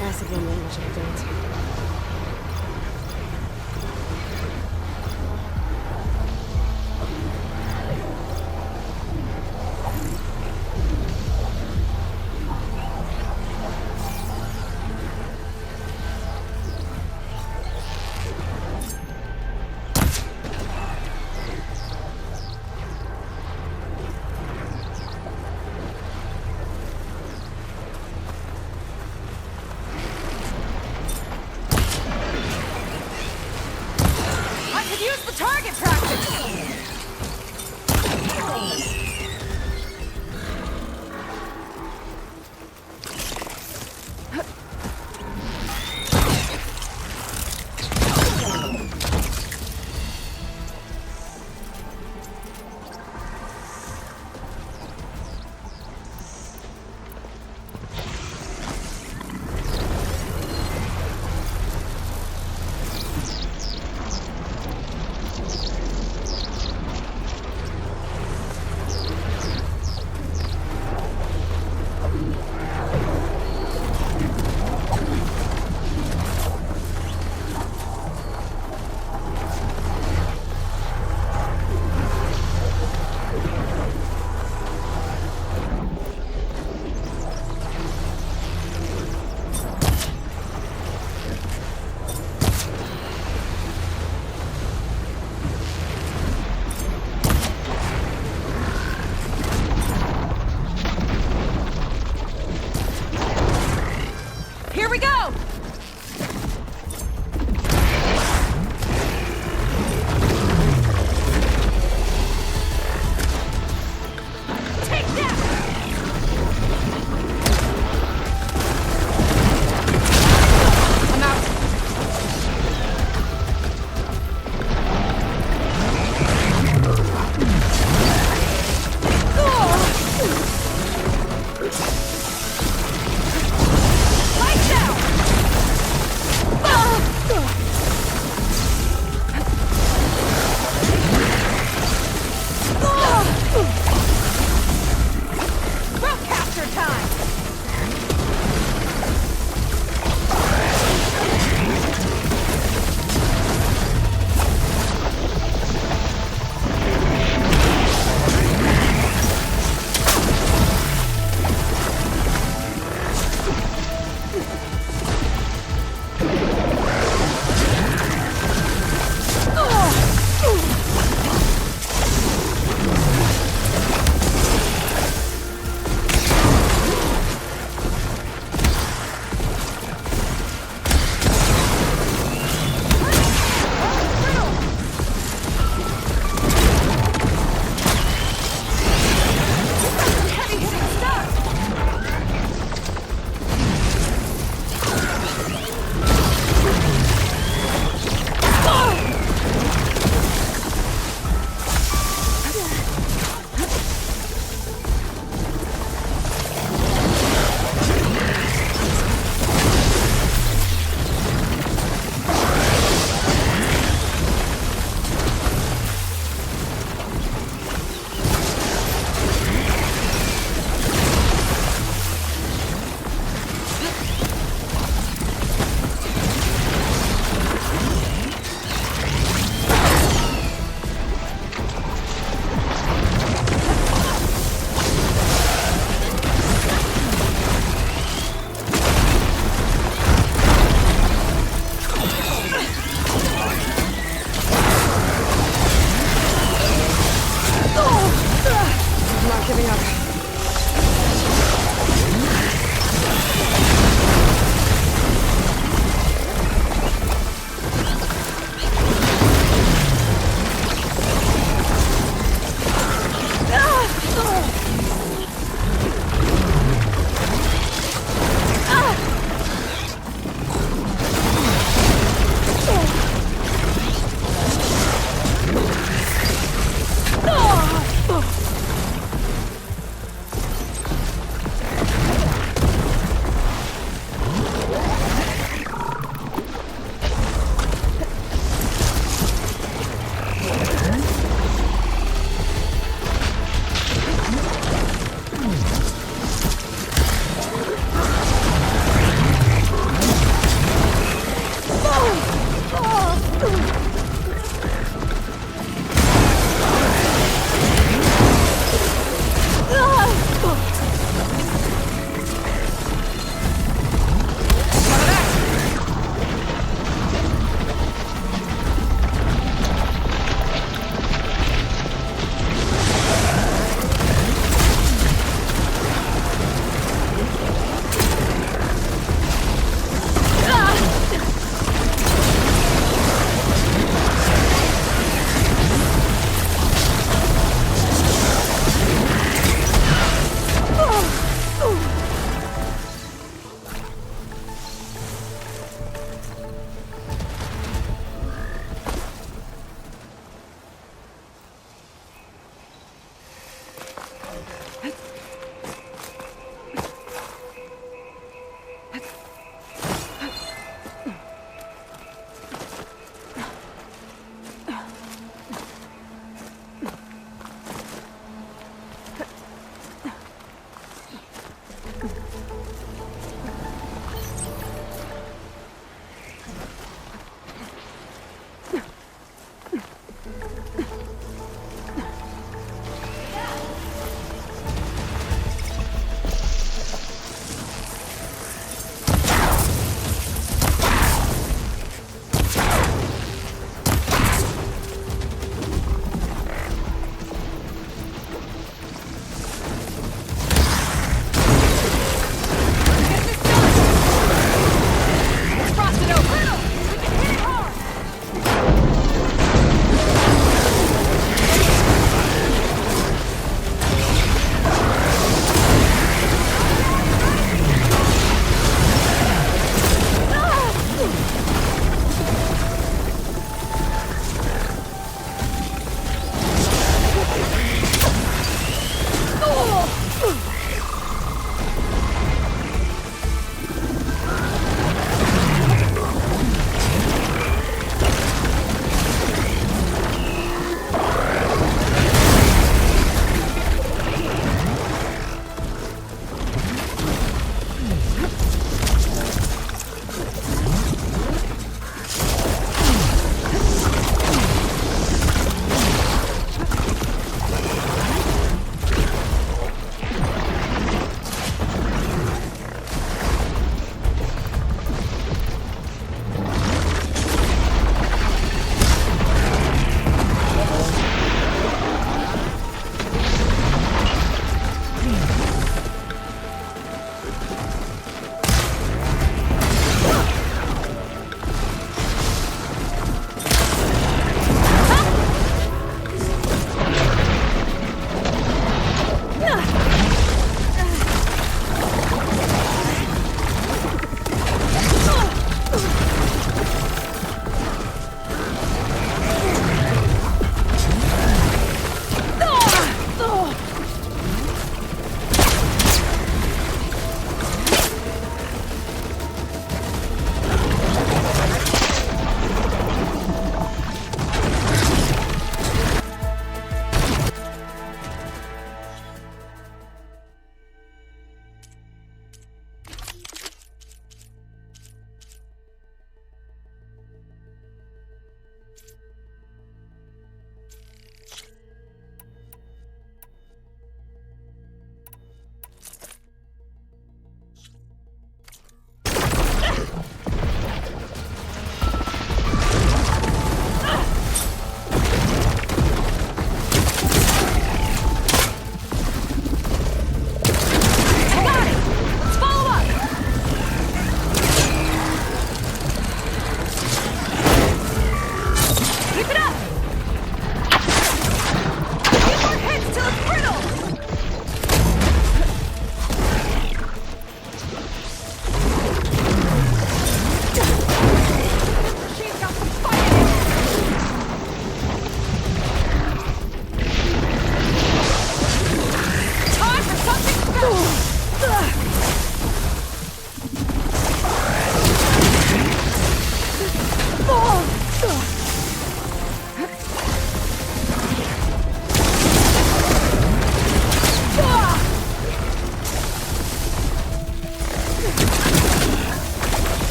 [SPEAKER 2] Acid one language update.
[SPEAKER 1] Use the target practice!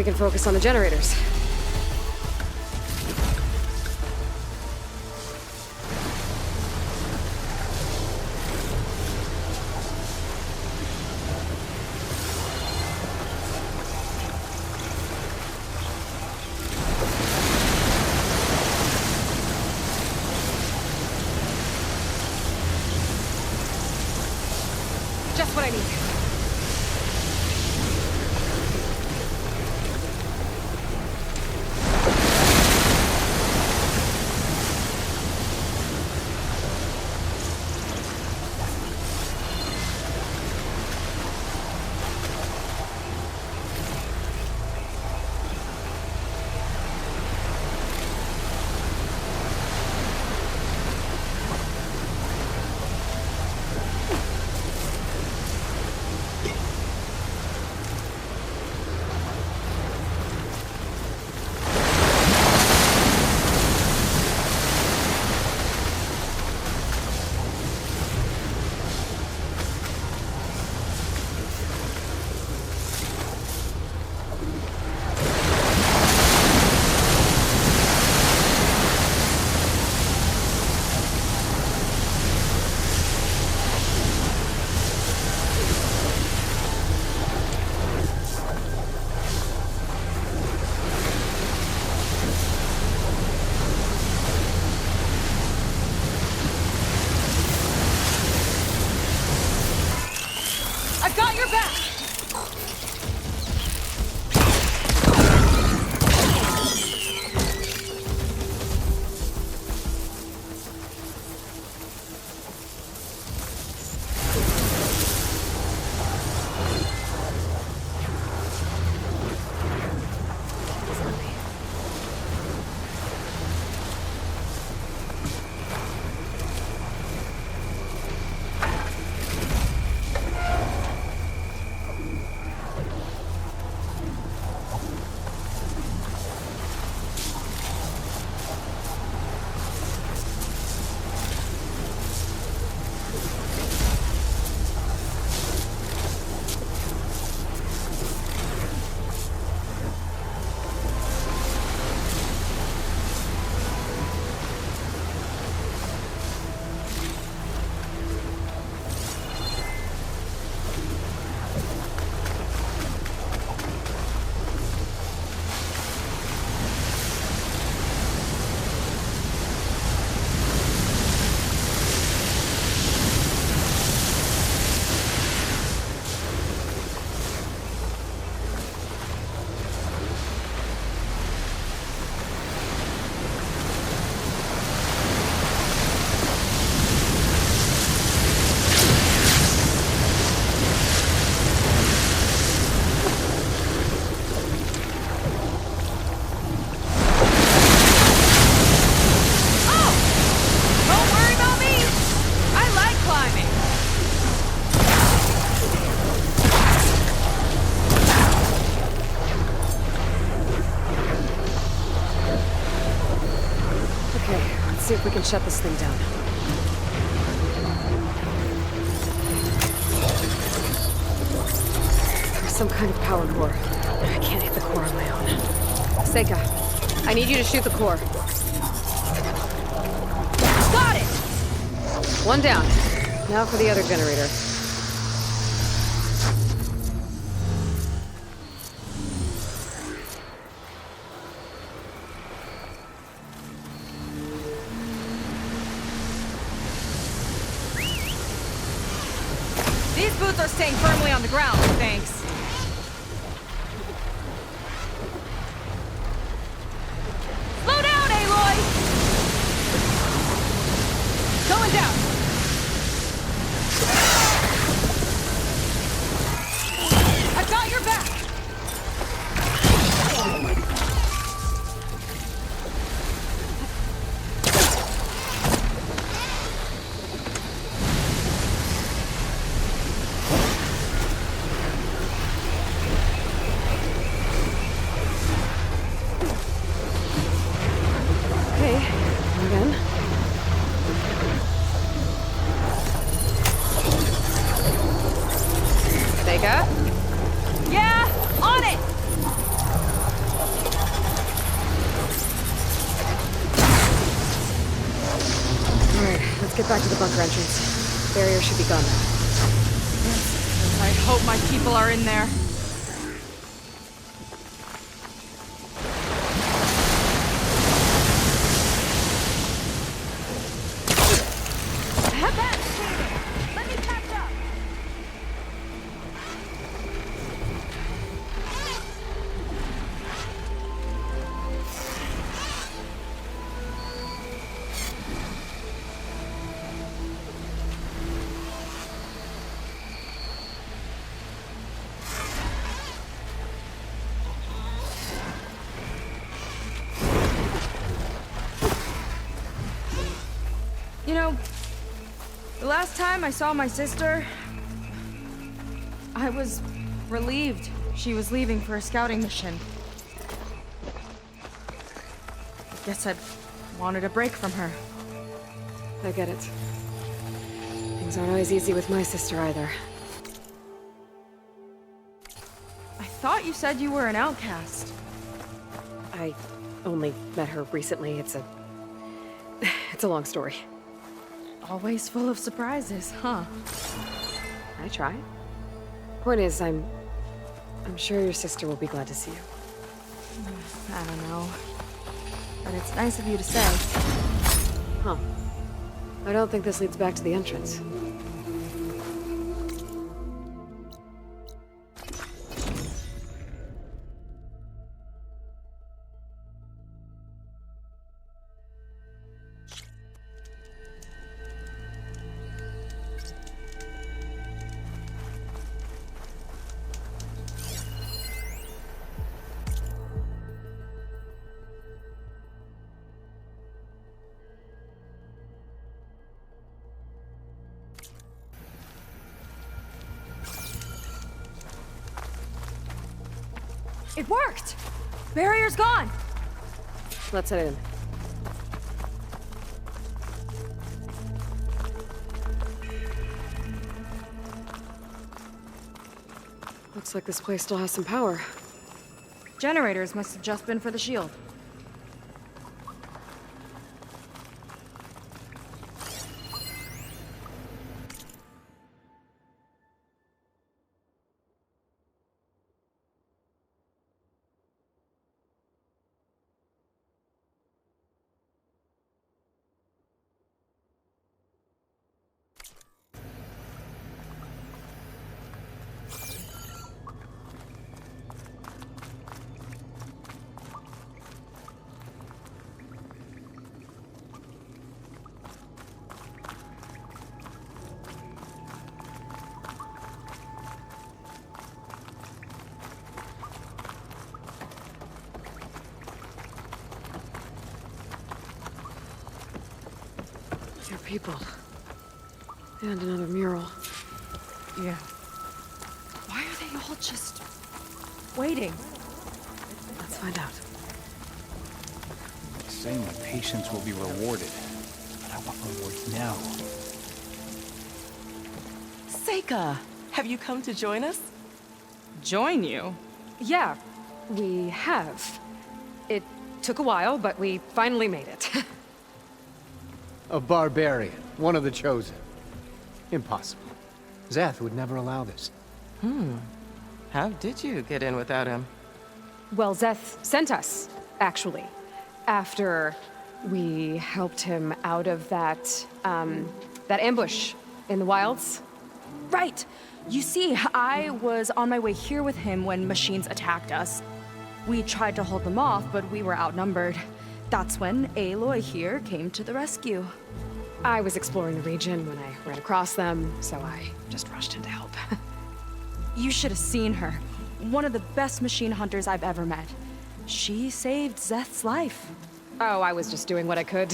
[SPEAKER 2] we can focus on the generators. Just what I need. I've got your back! See if we can shut this thing down. There's some kind of power core. I can't hit the core on my own. Seika, I need you to shoot the core. Got it! One down. Now for the other generator.
[SPEAKER 1] These boots are staying firmly on the ground, thanks. Slow down, Aloy! Going down. I've got your back.
[SPEAKER 2] Let's get back to the bunker entrance. Barrier should be gone now.
[SPEAKER 1] I hope my people are in there. Let me catch up. You know, the last time I saw my sister, I was relieved she was leaving for a scouting mission. Guess I'd wanted a break from her.
[SPEAKER 2] I get it. Things aren't always easy with my sister either.
[SPEAKER 1] I thought you said you were an outcast.
[SPEAKER 2] I only met her recently. It's a long story.
[SPEAKER 1] Always full of surprises, huh?
[SPEAKER 2] I try. Point is, I'm sure your sister will be glad to see you.
[SPEAKER 1] I don't know. But it's nice of you to say.
[SPEAKER 2] Huh. I don't think this leads back to the entrance.
[SPEAKER 1] It worked! Barrier's gone!
[SPEAKER 2] Let's head in. Looks like this place still has some power.
[SPEAKER 1] Generators must have just been for the shield.
[SPEAKER 2] Your people. And another mural.
[SPEAKER 1] Yeah. Why are they all just waiting?
[SPEAKER 2] Let's find out.
[SPEAKER 8] They say my patience will be rewarded, but I want rewards now.
[SPEAKER 9] Seika, have you come to join us?
[SPEAKER 1] Join you?
[SPEAKER 2] Yeah, we have. It took a while, but we finally made it.
[SPEAKER 10] A barbarian, one of the chosen. Impossible. Zeth would never allow this.
[SPEAKER 9] How did you get in without him?
[SPEAKER 2] Well, Zeth sent us, actually. After we helped him out of that ambush in the wilds.
[SPEAKER 1] Right! You see, I was on my way here with him when machines attacked us. We tried to hold them off, but we were outnumbered. That's when Aloy here came to the rescue.
[SPEAKER 2] I was exploring the region when I ran across them, so I just rushed in to help.
[SPEAKER 1] You should have seen her. One of the best machine hunters I've ever met. She saved Zeth's life.
[SPEAKER 2] Oh, I was just doing what I could.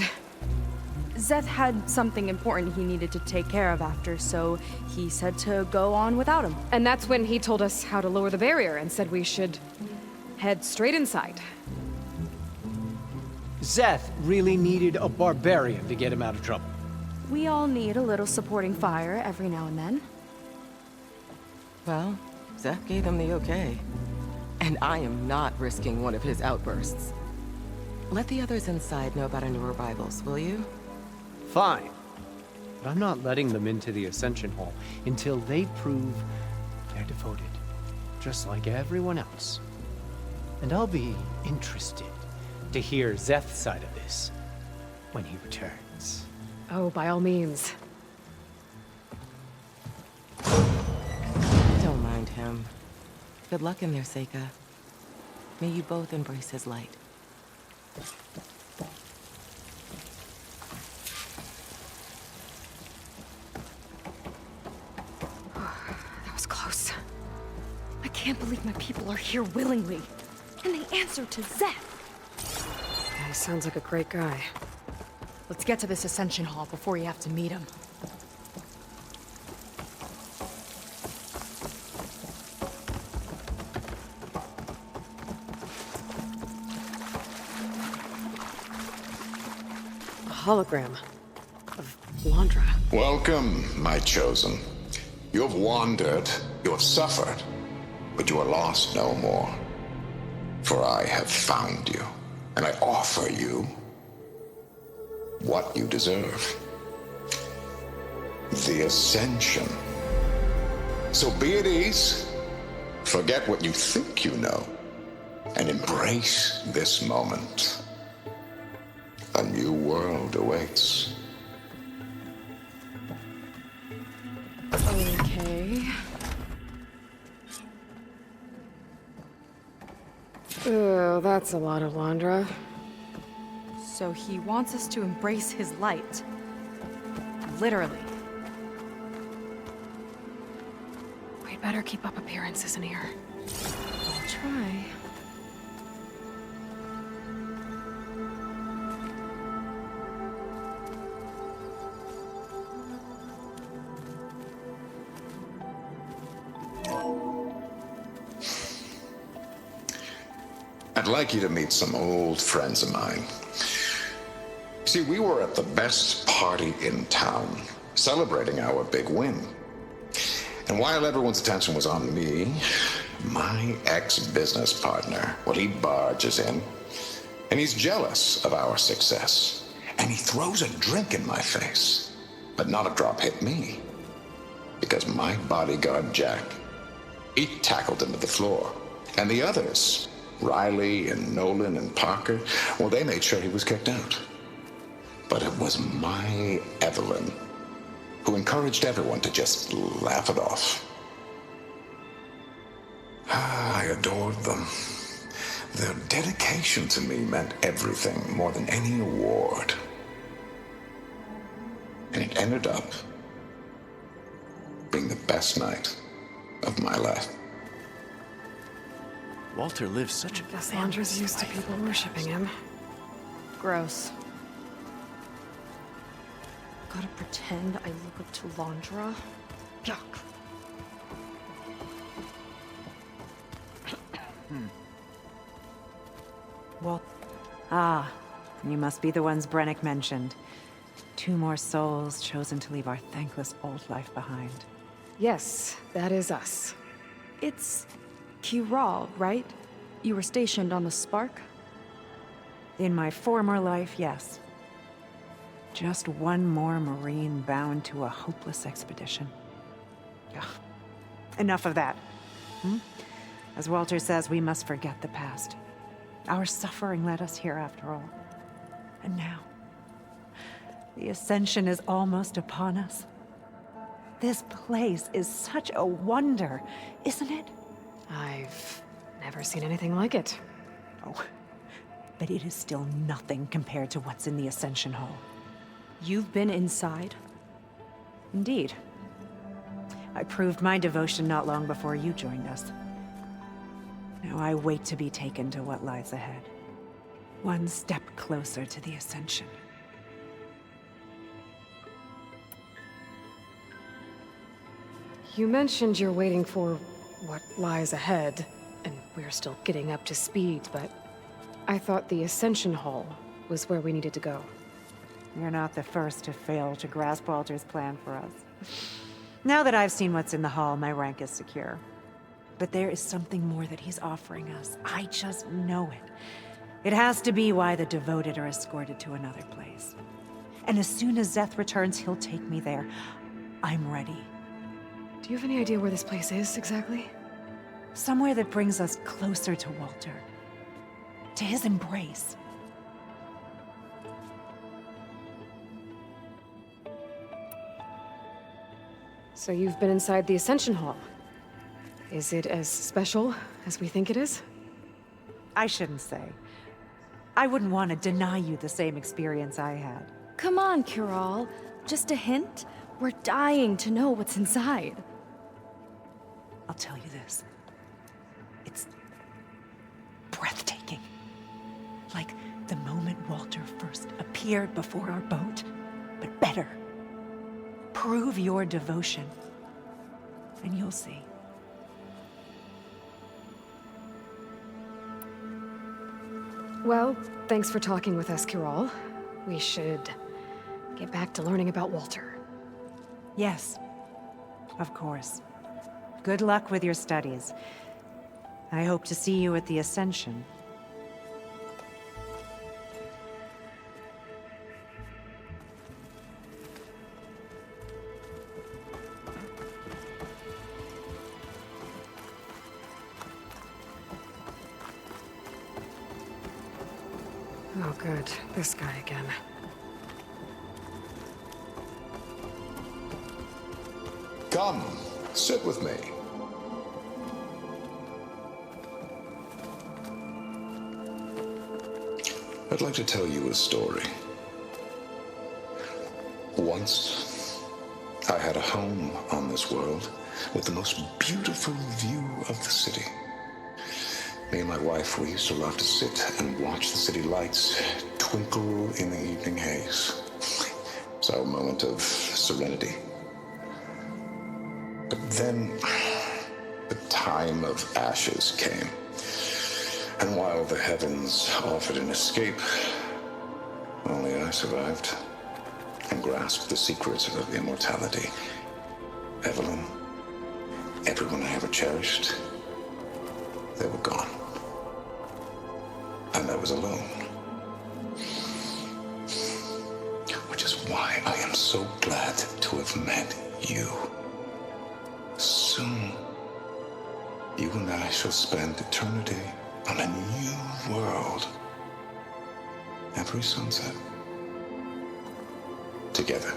[SPEAKER 1] Zeth had something important he needed to take care of after, so he said to go on without him.
[SPEAKER 2] And that's when he told us how to lower the barrier and said we should head straight inside.
[SPEAKER 10] Zeth really needed a barbarian to get him out of trouble.
[SPEAKER 1] We all need a little supporting fire every now and then.
[SPEAKER 9] Well, Zeth gave him the okay. And I am not risking one of his outbursts. Let the others inside know about our new arrivals, will you?
[SPEAKER 10] Fine. but I'm not letting them into the Ascension Hall until they prove they're devoted, just like everyone else. And I'll be interested to hear Szeth's side of this when he returns.
[SPEAKER 2] Oh, by all means.
[SPEAKER 9] Don't mind him. Good luck in there, Seika. May you both embrace his light.
[SPEAKER 1] That was close. I can't believe my people are here willingly. And they answered to Szeth.
[SPEAKER 2] He sounds like a great guy.
[SPEAKER 1] Let's get to this Ascension Hall before you have to meet him.
[SPEAKER 2] A hologram of Londra.
[SPEAKER 4] Welcome, my chosen. You have wandered, you have suffered, but you are lost no more. For I have found you, and I offer you what you deserve. The Ascension. So be at ease, forget what you think you know, and embrace this moment. A new world awaits.
[SPEAKER 2] Okay. Oh, that's a lot of Londra.
[SPEAKER 1] So he wants us to embrace his light. Literally.
[SPEAKER 2] We'd better keep up appearances in here.
[SPEAKER 1] I'll try.
[SPEAKER 4] I'd like you to meet some old friends of mine. See, we were at the best party in town, celebrating our big win. And while everyone's attention was on me, my ex-business partner, well, he barges in, and he's jealous of our success. And he throws a drink in my face, but not a drop hit me. Because my bodyguard, Jack, he tackled him to the floor. And the others, Riley and Nolan and Parker, well, they made sure he was kicked out. But it was my Evelyn who encouraged everyone to just laugh it off. I adored them. Their dedication to me meant everything, more than any award. And it ended up being the best night of my life.
[SPEAKER 7] Walter lives such a
[SPEAKER 2] Guess Londra's used to people worshipping him.
[SPEAKER 1] Gross. Gotta pretend I look up to Londra? Yuck.
[SPEAKER 11] Well, you must be the ones Brennick mentioned. 2 more souls chosen to leave our thankless old life behind.
[SPEAKER 2] Yes, that is us.
[SPEAKER 1] It's Kiral, right? You were stationed on the Spark?
[SPEAKER 11] In my former life, yes. Just one more Marine bound to a hopeless expedition. Ugh. Enough of that. As Walter says, we must forget the past. Our suffering led us here after all. And now, the Ascension is almost upon us. This place is such a wonder, isn't it?
[SPEAKER 2] I've never seen anything like it.
[SPEAKER 11] Oh, but it is still nothing compared to what's in the Ascension Hall.
[SPEAKER 1] You've been inside?
[SPEAKER 11] Indeed. I proved my devotion not long before you joined us. Now I wait to be taken to what lies ahead. One step closer to the Ascension.
[SPEAKER 2] You mentioned you're waiting for what lies ahead, and we're still getting up to speed, but I thought the Ascension Hall was where we needed to go.
[SPEAKER 11] You're not the first to fail to grasp Walter's plan for us. Now that I've seen what's in the hall, my rank is secure. But there is something more that he's offering us. I just know it. It has to be why the devoted are escorted to another place. And as soon as Zeth returns, he'll take me there. I'm ready.
[SPEAKER 2] Do you have any idea where this place is, exactly?
[SPEAKER 11] Somewhere that brings us closer to Walter. To his embrace.
[SPEAKER 2] So you've been inside the Ascension Hall. Is it as special as we think it is?
[SPEAKER 11] I shouldn't say. I wouldn't want to deny you the same experience I had.
[SPEAKER 1] Come on, Kiral. Just a hint? We're dying to know what's inside.
[SPEAKER 11] I'll tell you this. It's breathtaking. Like the moment Walter first appeared before our boat, but better. Prove your devotion, and you'll see.
[SPEAKER 2] Well, thanks for talking with us, Kiral. We should get back to learning about Walter.
[SPEAKER 11] Yes, of course. Good luck with your studies. I hope to see you at the Ascension.
[SPEAKER 2] Oh, good. This guy again.
[SPEAKER 4] Come, sit with me. I'd like to tell you a story. Once, I had a home on this world with the most beautiful view of the city. Me and my wife, we used to love to sit and watch the city lights twinkle in the evening haze. It's our moment of serenity. But then, the time of ashes came. And while the heavens offered an escape, only I survived and grasped the secrets of immortality. Evelyn, everyone I ever cherished, they were gone. And I was alone. Which is why I am so glad to have met you. Soon, you and I shall spend eternity on a new world. Every sunset. Together.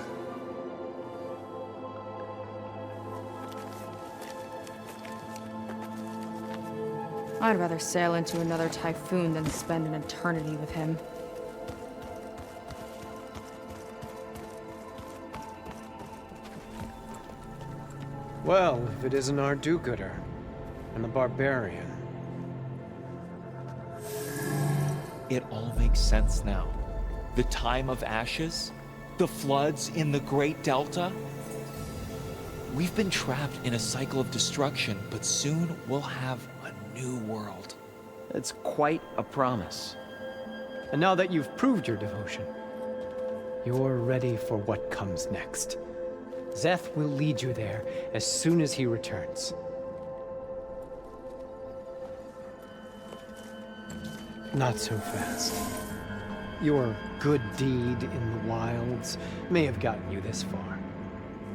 [SPEAKER 1] I'd rather sail into another typhoon than spend an eternity with him.
[SPEAKER 10] Well, if it isn't our do-gooder and the barbarian.
[SPEAKER 12] It all makes sense now. The time of ashes, the floods in the Great Delta. We've been trapped in a cycle of destruction, but soon we'll have a new world.
[SPEAKER 8] It's quite a promise.
[SPEAKER 10] And now that you've proved your devotion, you're ready for what comes next. Zeth will lead you there as soon as he returns. Not so fast. Your good deed in the wilds may have gotten you this far,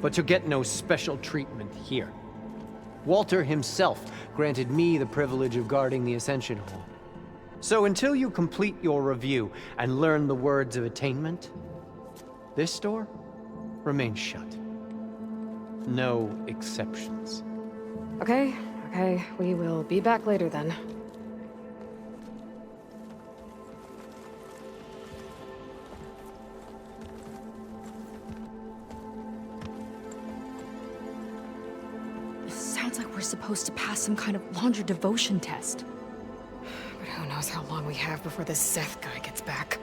[SPEAKER 10] but you'll get no special treatment here. Walter himself granted me the privilege of guarding the Ascension Hall. So until you complete your review and learn the words of attainment, this door remains shut. No exceptions.
[SPEAKER 2] Okay, we will be back later then.
[SPEAKER 1] Sounds like we're supposed to pass some kind of laundry devotion test.
[SPEAKER 2] But who knows how long we have before this Zeth guy gets back.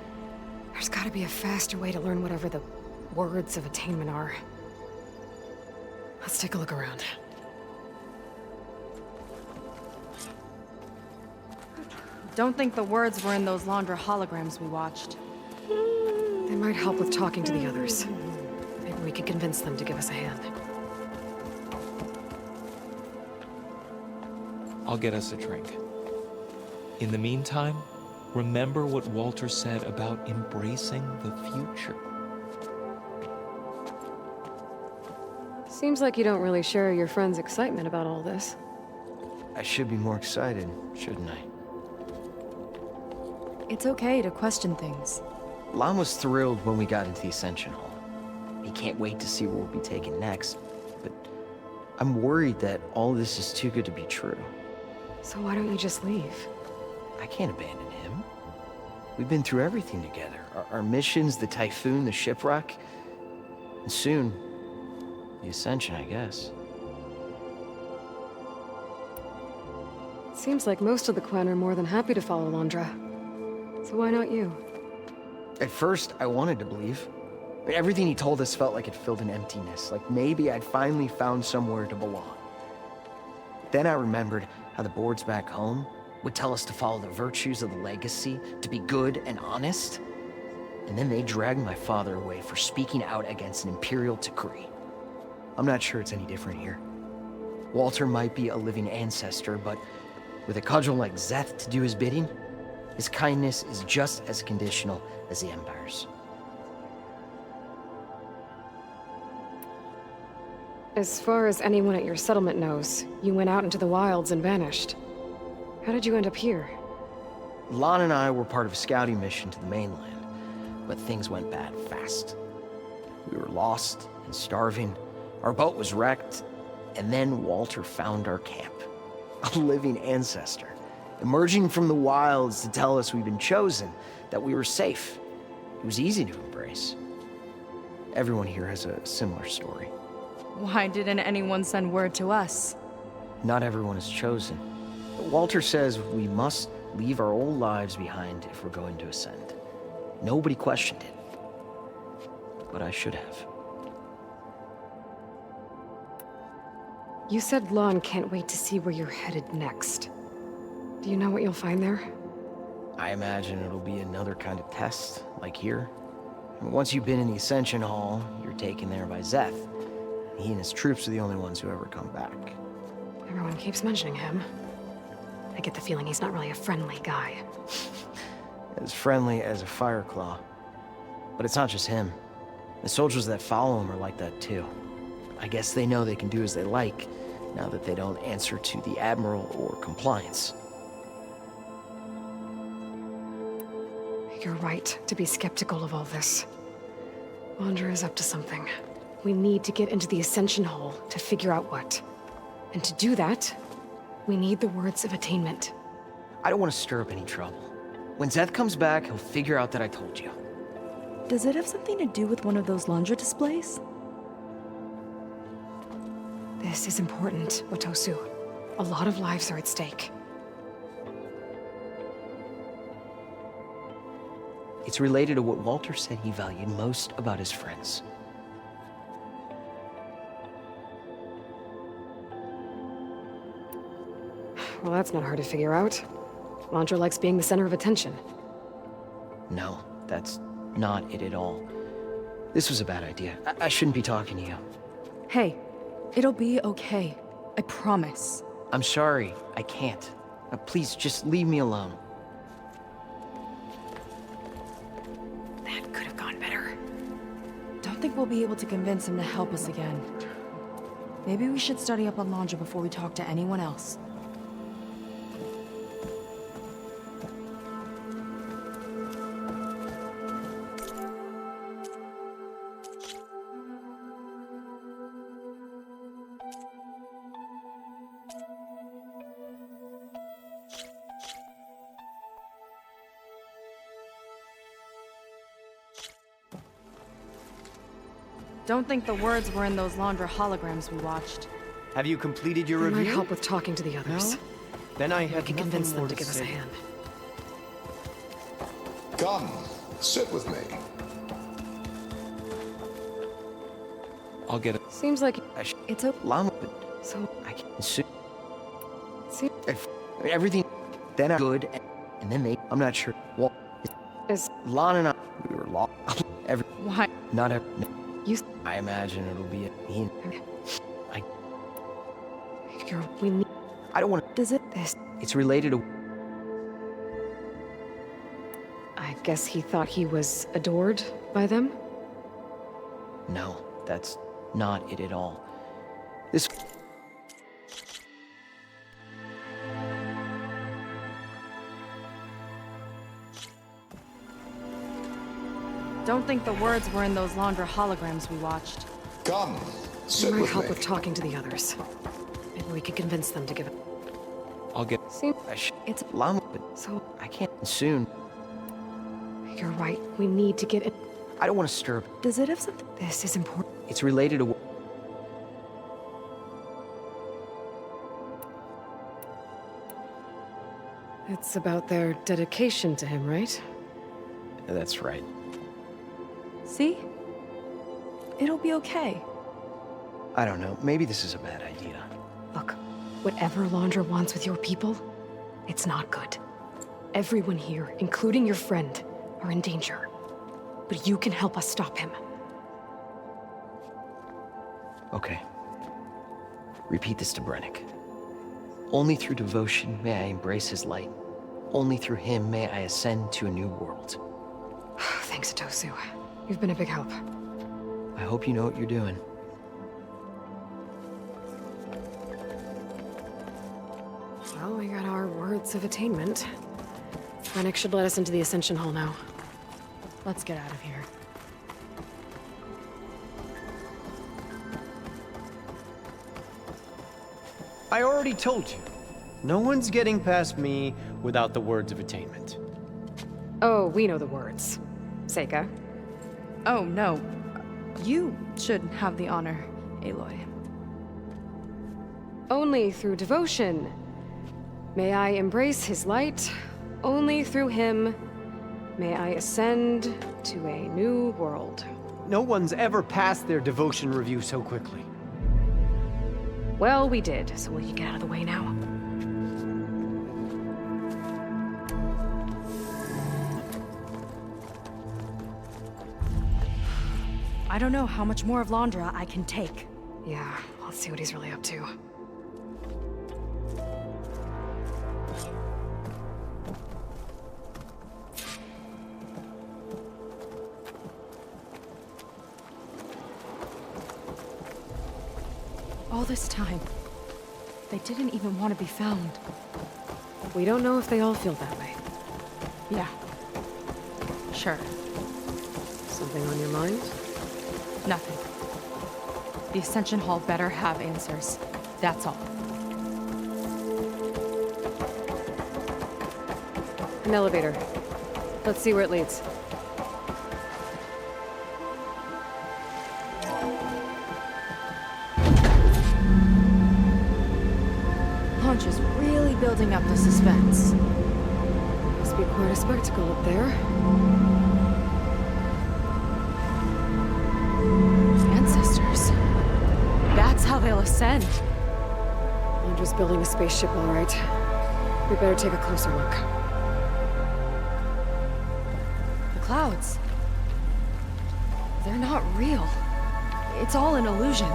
[SPEAKER 2] There's gotta be a faster way to learn whatever the words of attainment are. Let's take a look around.
[SPEAKER 1] Don't think the words were in those laundry holograms we watched.
[SPEAKER 2] They might help with talking to the others. Maybe we could convince them to give us a hand.
[SPEAKER 12] I'll get us a drink. In the meantime, remember what Walter said about embracing the future.
[SPEAKER 2] Seems like you don't really share your friend's excitement about all this.
[SPEAKER 13] I should be more excited, shouldn't I?
[SPEAKER 1] It's okay to question things.
[SPEAKER 13] Lon was thrilled when we got into the Ascension Hall. He can't wait to see where we'll be taken next, but I'm worried that all this is too good to be true.
[SPEAKER 2] So why don't you just leave?
[SPEAKER 13] I can't abandon him. We've been through everything together. Our missions, the Typhoon, the shipwreck, and soon, the Ascension, I guess.
[SPEAKER 2] Seems like most of the Quen are more than happy to follow Londra. So why not you?
[SPEAKER 13] At first, I wanted to believe. But everything he told us felt like it filled an emptiness, like maybe I'd finally found somewhere to belong. Then I remembered how the boards back home would tell us to follow the virtues of the legacy, to be good and honest. And then they dragged my father away for speaking out against an imperial decree. I'm not sure it's any different here. Walter might be a living ancestor, but with a cudgel like Szeth to do his bidding, his kindness is just as conditional as the Empire's.
[SPEAKER 2] As far as anyone at your settlement knows, you went out into the wilds and vanished. How did you end up here?
[SPEAKER 13] Lon and I were part of a scouting mission to the mainland, but things went bad fast. We were lost and starving, our boat was wrecked, and then Walter found our camp. A living ancestor, emerging from the wilds to tell us we'd been chosen, that we were safe. It was easy to embrace. Everyone here has a similar story.
[SPEAKER 1] Why didn't anyone send word to us?
[SPEAKER 13] Not everyone is chosen. Walter says we must leave our old lives behind if we're going to ascend. Nobody questioned it. But I should have.
[SPEAKER 2] You said Lon can't wait to see where you're headed next. Do you know what you'll find there?
[SPEAKER 13] I imagine it'll be another kind of test, like here. Once you've been in the Ascension Hall, you're taken there by Szeth. He and his troops are the only ones who ever come back.
[SPEAKER 2] Everyone keeps mentioning him. I get the feeling he's not really a friendly guy.
[SPEAKER 13] As friendly as a Fireclaw. But it's not just him. The soldiers that follow him are like that too. I guess they know they can do as they like, now that they don't answer to the Admiral or Compliance.
[SPEAKER 2] You're right to be skeptical of all this. Londra is up to something. We need to get into the Ascension Hall to figure out what. And to do that, we need the words of attainment.
[SPEAKER 13] I don't want to stir up any trouble. When Szeth comes back, he'll figure out that I told you.
[SPEAKER 1] Does it have something to do with one of those Londra displays?
[SPEAKER 2] This is important, Watosu. A lot of lives are at stake.
[SPEAKER 13] It's related to what Walter said he valued most about his friends.
[SPEAKER 2] Well, that's not hard to figure out. Londra likes being the center of attention.
[SPEAKER 13] No, that's not it at all. This was a bad idea. I shouldn't be talking to you.
[SPEAKER 1] Hey, it'll be okay. I promise.
[SPEAKER 13] I'm sorry, I can't. Please, just leave me alone.
[SPEAKER 2] That could have gone better.
[SPEAKER 1] Don't think we'll be able to convince him to help us again. Maybe we should study up on Londra before we talk to anyone else. Don't think the words were in those Londra holograms we watched.
[SPEAKER 7] Have you completed your
[SPEAKER 2] It
[SPEAKER 7] review?
[SPEAKER 2] might help with talking to the others.
[SPEAKER 7] No? Then I have
[SPEAKER 2] We can
[SPEAKER 7] nothing
[SPEAKER 2] convince them
[SPEAKER 7] more
[SPEAKER 2] to give us a
[SPEAKER 7] say.
[SPEAKER 2] hand.
[SPEAKER 4] Come, sit with me.
[SPEAKER 13] I'll get it.
[SPEAKER 2] Seems like
[SPEAKER 1] It's okay.
[SPEAKER 13] Llama,
[SPEAKER 2] so.
[SPEAKER 13] I can assume
[SPEAKER 2] See,
[SPEAKER 13] everything. Then I'm good, and then they. I'm not sure. Well,
[SPEAKER 2] is
[SPEAKER 13] Lon and I, we were lost. Every.
[SPEAKER 1] Why?
[SPEAKER 13] Not every.
[SPEAKER 2] you?
[SPEAKER 13] I imagine it'll be a.
[SPEAKER 2] We need
[SPEAKER 13] I don't want to.
[SPEAKER 1] Does it?
[SPEAKER 2] this.
[SPEAKER 13] It's related to.
[SPEAKER 2] I guess he thought he was adored by them.
[SPEAKER 13] No, that's not it at all. This...
[SPEAKER 1] Don't think the words were in those Laundra holograms we watched.
[SPEAKER 4] Come,
[SPEAKER 2] It might help with talking to the others. Maybe we could convince them to give it.
[SPEAKER 12] I'll get...
[SPEAKER 13] It's llama, but
[SPEAKER 2] So,
[SPEAKER 13] I can't soon.
[SPEAKER 2] you're right. We need to get it.
[SPEAKER 13] I don't want to stir up.
[SPEAKER 1] Does it have something?
[SPEAKER 2] This is important.
[SPEAKER 13] It's related to...
[SPEAKER 2] It's about their dedication to him, right?
[SPEAKER 13] That's right.
[SPEAKER 1] See? It'll be okay.
[SPEAKER 13] I don't know. Maybe this is a bad idea.
[SPEAKER 2] Look, whatever Laundra wants with your people, it's not good. Everyone here, including your friend, are in danger. But you can help us stop him.
[SPEAKER 13] Okay. Repeat this to Brennick. Only through devotion may I embrace his light. Only through him may I ascend to a new world.
[SPEAKER 2] Thanks, Tosu. You've been a big help.
[SPEAKER 13] I hope you know what you're doing.
[SPEAKER 2] Well, we got our words of attainment. Brennick should let us into the Ascension Hall now. Let's get out of here.
[SPEAKER 10] I already told you. No one's getting past me without the words of attainment.
[SPEAKER 2] Oh, we know the words. Seika.
[SPEAKER 1] Oh, no. You should have the honor, Aloy.
[SPEAKER 2] Only through devotion may I embrace his light. Only through him may I ascend to a new world.
[SPEAKER 10] No one's ever passed their devotion review so quickly.
[SPEAKER 2] Well, we did, so will you get out of the way now?
[SPEAKER 1] I don't know how much more of Laundra I can take.
[SPEAKER 2] Yeah, let's see what he's really up to.
[SPEAKER 1] All this time, they didn't even want to be found.
[SPEAKER 2] We don't know if they all feel that way.
[SPEAKER 1] Yeah. Sure.
[SPEAKER 2] Something on your mind?
[SPEAKER 1] Nothing. The Ascension Hall better have answers. That's all.
[SPEAKER 2] An elevator. Let's see where it leads.
[SPEAKER 1] Launch is really building up the suspense.
[SPEAKER 2] Must be quite a spectacle up there.
[SPEAKER 1] Ancestors. That's how they'll ascend.
[SPEAKER 2] Laundra's building a spaceship, all right. We better take a closer look.
[SPEAKER 1] The clouds. They're not real. It's all an illusion.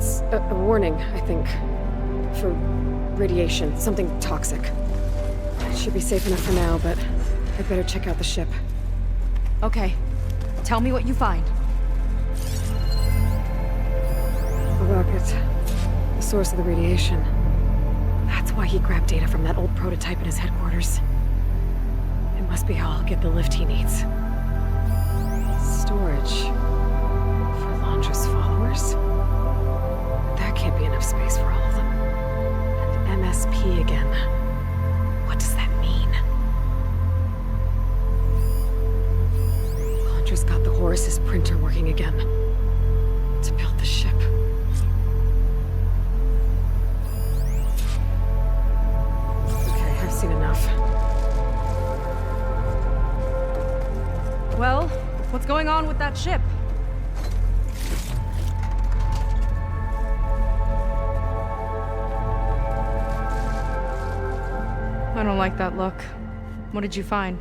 [SPEAKER 2] It's a warning, I think. For radiation, something toxic. It should be safe enough for now, but I'd better check out the ship.
[SPEAKER 1] Okay. Tell me what you find.
[SPEAKER 2] The rocket. The source of the radiation. That's why he grabbed data from that old prototype in his headquarters. It must be how I'll get the lift he needs. Storage. For Londra's followers? That can't be enough space for all of them. And MSP again. What does that mean? Londra's got the Horus's printer working again. To build the ship. Okay, I've seen enough.
[SPEAKER 1] Well, what's going on with that ship? I don't like that look. What did you find?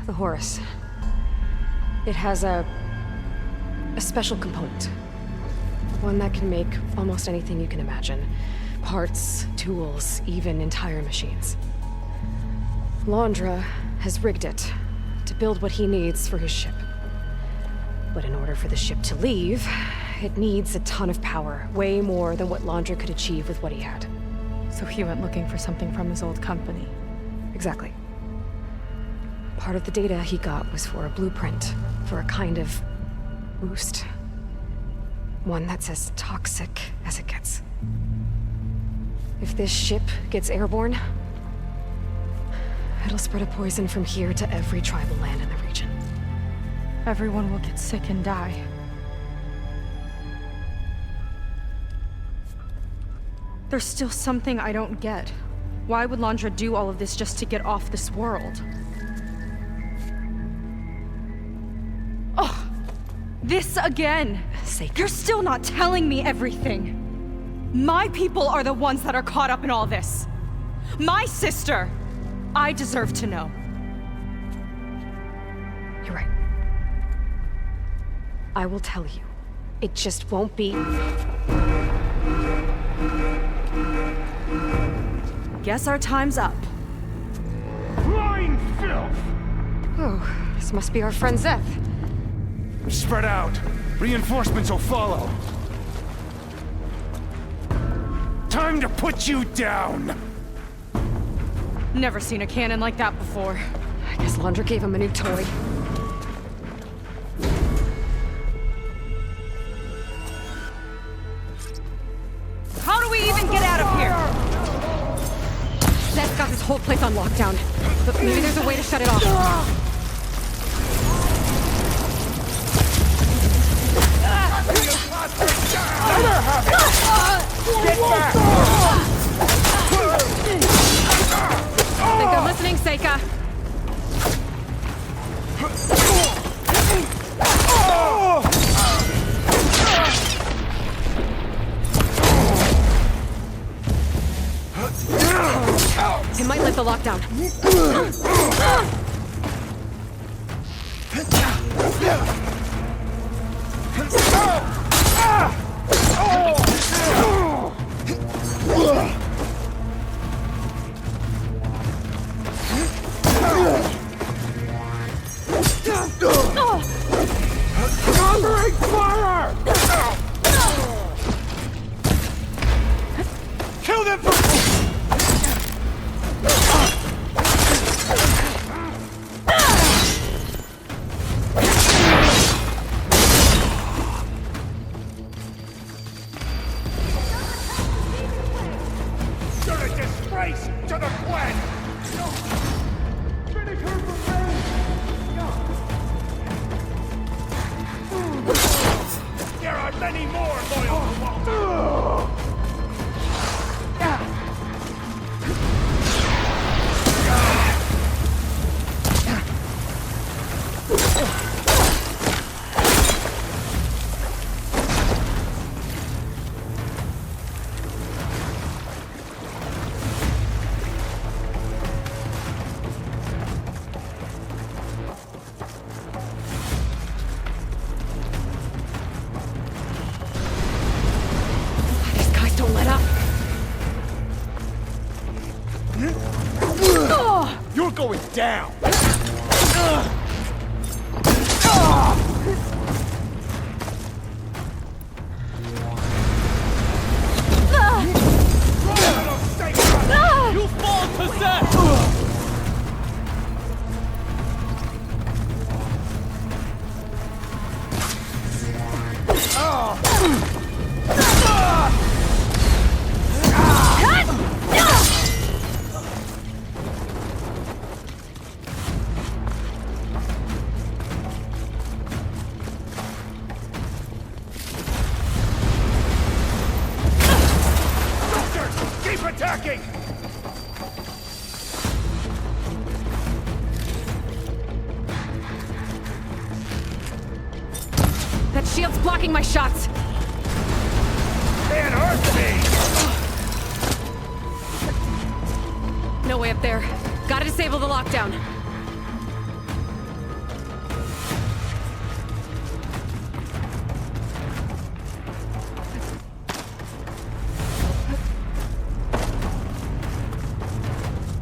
[SPEAKER 2] The Horus. It has a special component. One that can make almost anything you can imagine. Parts, tools, even entire machines. Londra has rigged it to build what he needs for his ship. But in order for the ship to leave, it needs a ton of power, way more than what Londra could achieve with what he had.
[SPEAKER 1] So he went looking for something from his old company.
[SPEAKER 2] Exactly. Part of the data he got was for a blueprint, for a kind of boost. One that's as toxic as it gets. If this ship gets airborne, it'll spread a poison from here to every tribal land in the region.
[SPEAKER 1] Everyone will get sick and die. There's still something I don't get. Why would Londra do all of this just to get off this world? Oh, this again! You're still not telling me everything. My people are the ones that are caught up in all this. My sister! I deserve to know.
[SPEAKER 2] You're right. I will tell you. It just won't be...
[SPEAKER 1] Guess our time's up.
[SPEAKER 14] Flying filth!
[SPEAKER 2] Oh, this must be our friend Zeth.
[SPEAKER 14] Spread out. Reinforcements will follow. Time to put you down!
[SPEAKER 1] Never seen a cannon like that before.
[SPEAKER 2] I guess Londra gave him a new toy.
[SPEAKER 1] How do we even get out of here?
[SPEAKER 2] Zeth's got this whole place on lockdown, but maybe there's a way to shut it off.
[SPEAKER 14] Get back!
[SPEAKER 2] I think they're listening, Seika. It might lift the lockdown.
[SPEAKER 14] Covering fire! Kill them for... You're a disgrace to the clan! Finish her for me! There are many more loyal to Walter! down!
[SPEAKER 15] You fall possessed!
[SPEAKER 14] Keep attacking!
[SPEAKER 2] That shield's blocking my shots!
[SPEAKER 14] It hurts me!
[SPEAKER 2] No way up there. Gotta disable the lockdown.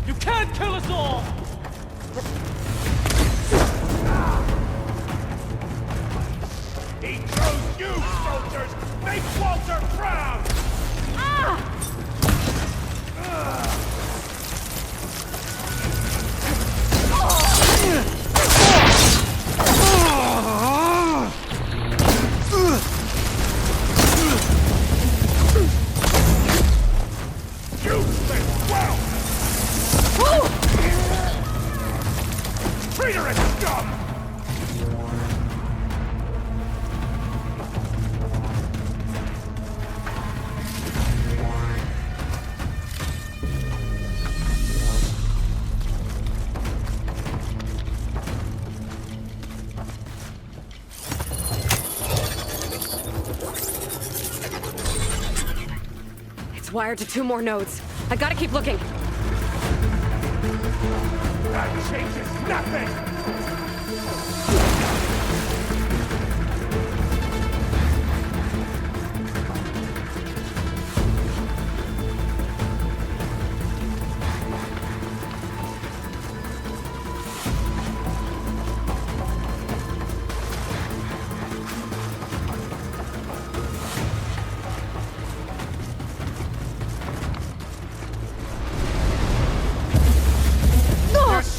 [SPEAKER 15] You can't kill us all!
[SPEAKER 14] He chose you, soldiers! Make Walter proud! Useless well! Traitorous scum!
[SPEAKER 2] It's wired to 2 more nodes. I gotta keep looking.
[SPEAKER 14] That changes nothing!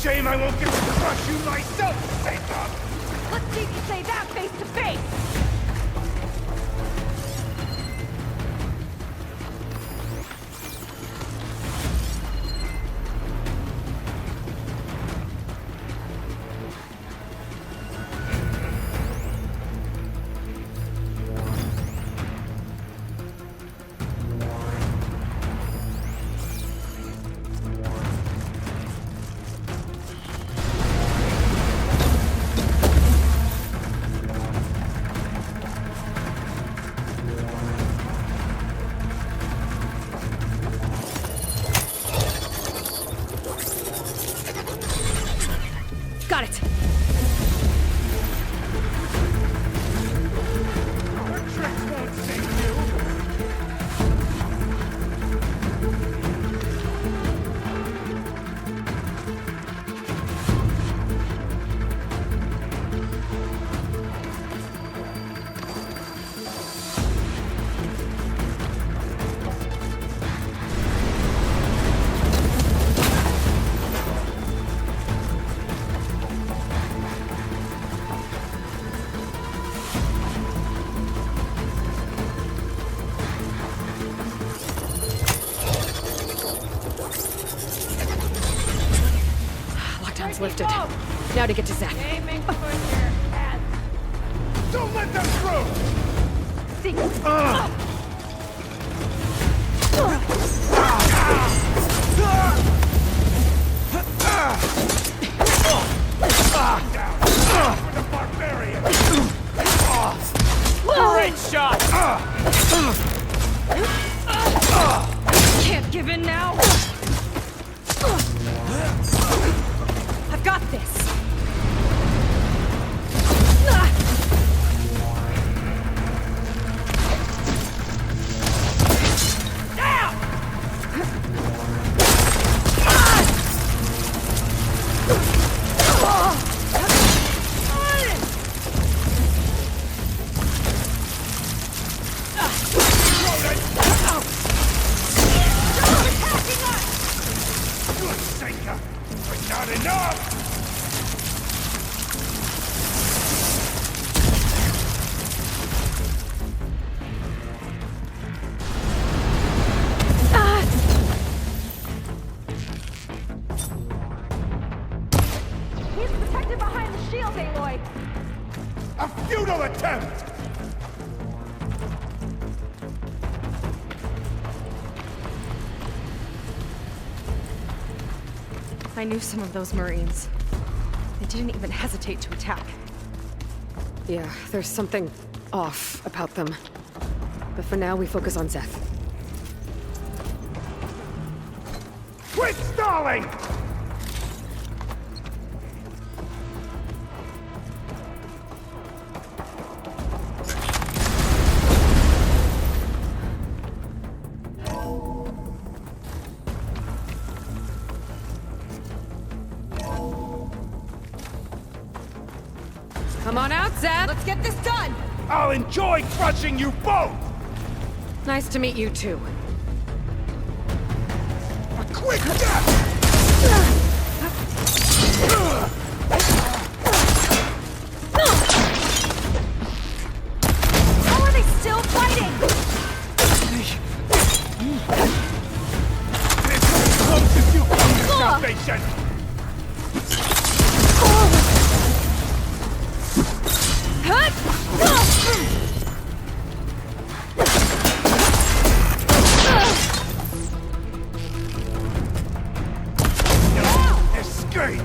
[SPEAKER 14] Shame I won't get to crush you myself, Satan!
[SPEAKER 1] Let's see you say that face to face!
[SPEAKER 2] Got it!
[SPEAKER 14] Your tricks won't save you!
[SPEAKER 2] Lockdown's lifted. Now to get to Zeth.
[SPEAKER 1] Aiming for your head.
[SPEAKER 14] Don't let them through! For the barbarian!
[SPEAKER 15] Great shot!
[SPEAKER 1] Can't give in now!
[SPEAKER 2] I've got this!
[SPEAKER 16] He's protected behind the shield, Aloy!
[SPEAKER 14] A futile attempt!
[SPEAKER 1] I knew some of those Marines. They didn't even hesitate to attack.
[SPEAKER 2] Yeah, there's something off about them. But for now, we focus on Zeth.
[SPEAKER 14] Quit stalling!
[SPEAKER 2] Come on out, Zeth! Let's get this done!
[SPEAKER 14] I'll enjoy crushing you both!
[SPEAKER 2] Nice to meet you, too.
[SPEAKER 14] A quick death!
[SPEAKER 16] How are they still fighting?
[SPEAKER 14] It's as close as you come to salvation! Escape!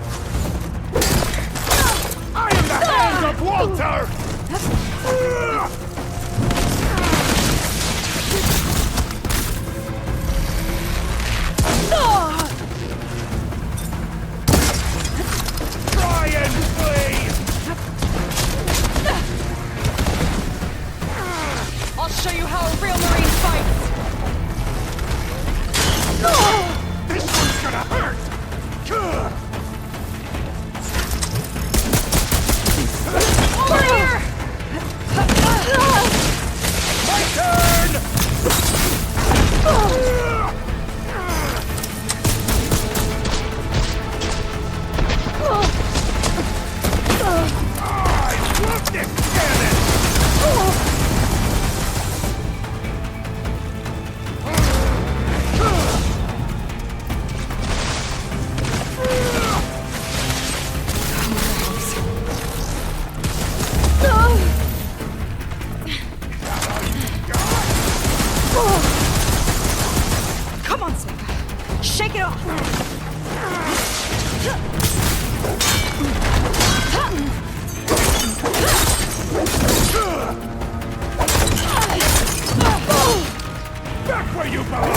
[SPEAKER 14] I am the hand of Walter! Try and flee!
[SPEAKER 2] I'll show you how a real Marine fights!
[SPEAKER 14] This one's gonna hurt!
[SPEAKER 2] Over here!
[SPEAKER 14] My turn! I love this cannon!
[SPEAKER 1] Come on, Sneaker. Shake it off!
[SPEAKER 14] Back where you belong!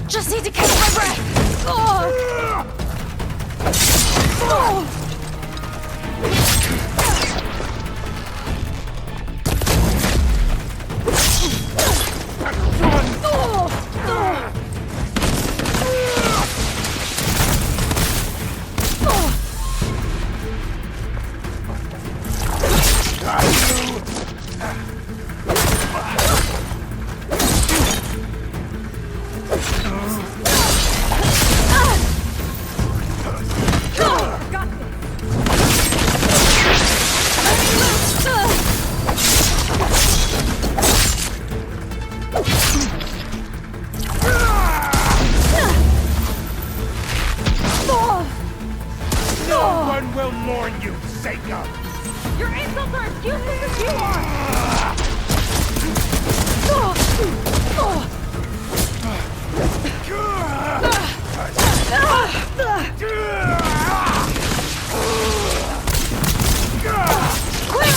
[SPEAKER 1] Just need to catch my breath!
[SPEAKER 14] No one will mourn you, Seika!
[SPEAKER 16] Your insults are as useless as you are!
[SPEAKER 1] Quick!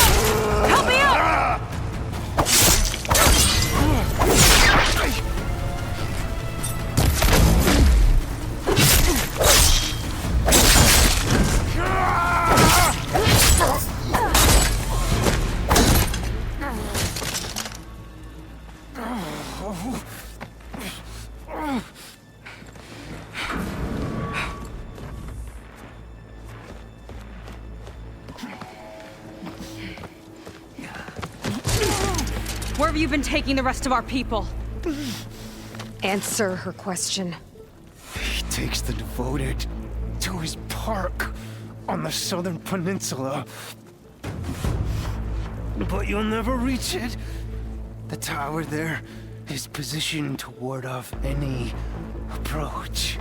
[SPEAKER 1] Help me out! Where have you been taking the rest of our people?
[SPEAKER 2] Answer her question.
[SPEAKER 17] He takes the devoted to his park on the southern peninsula. But you'll never reach it. The tower there is positioned to ward off any approach.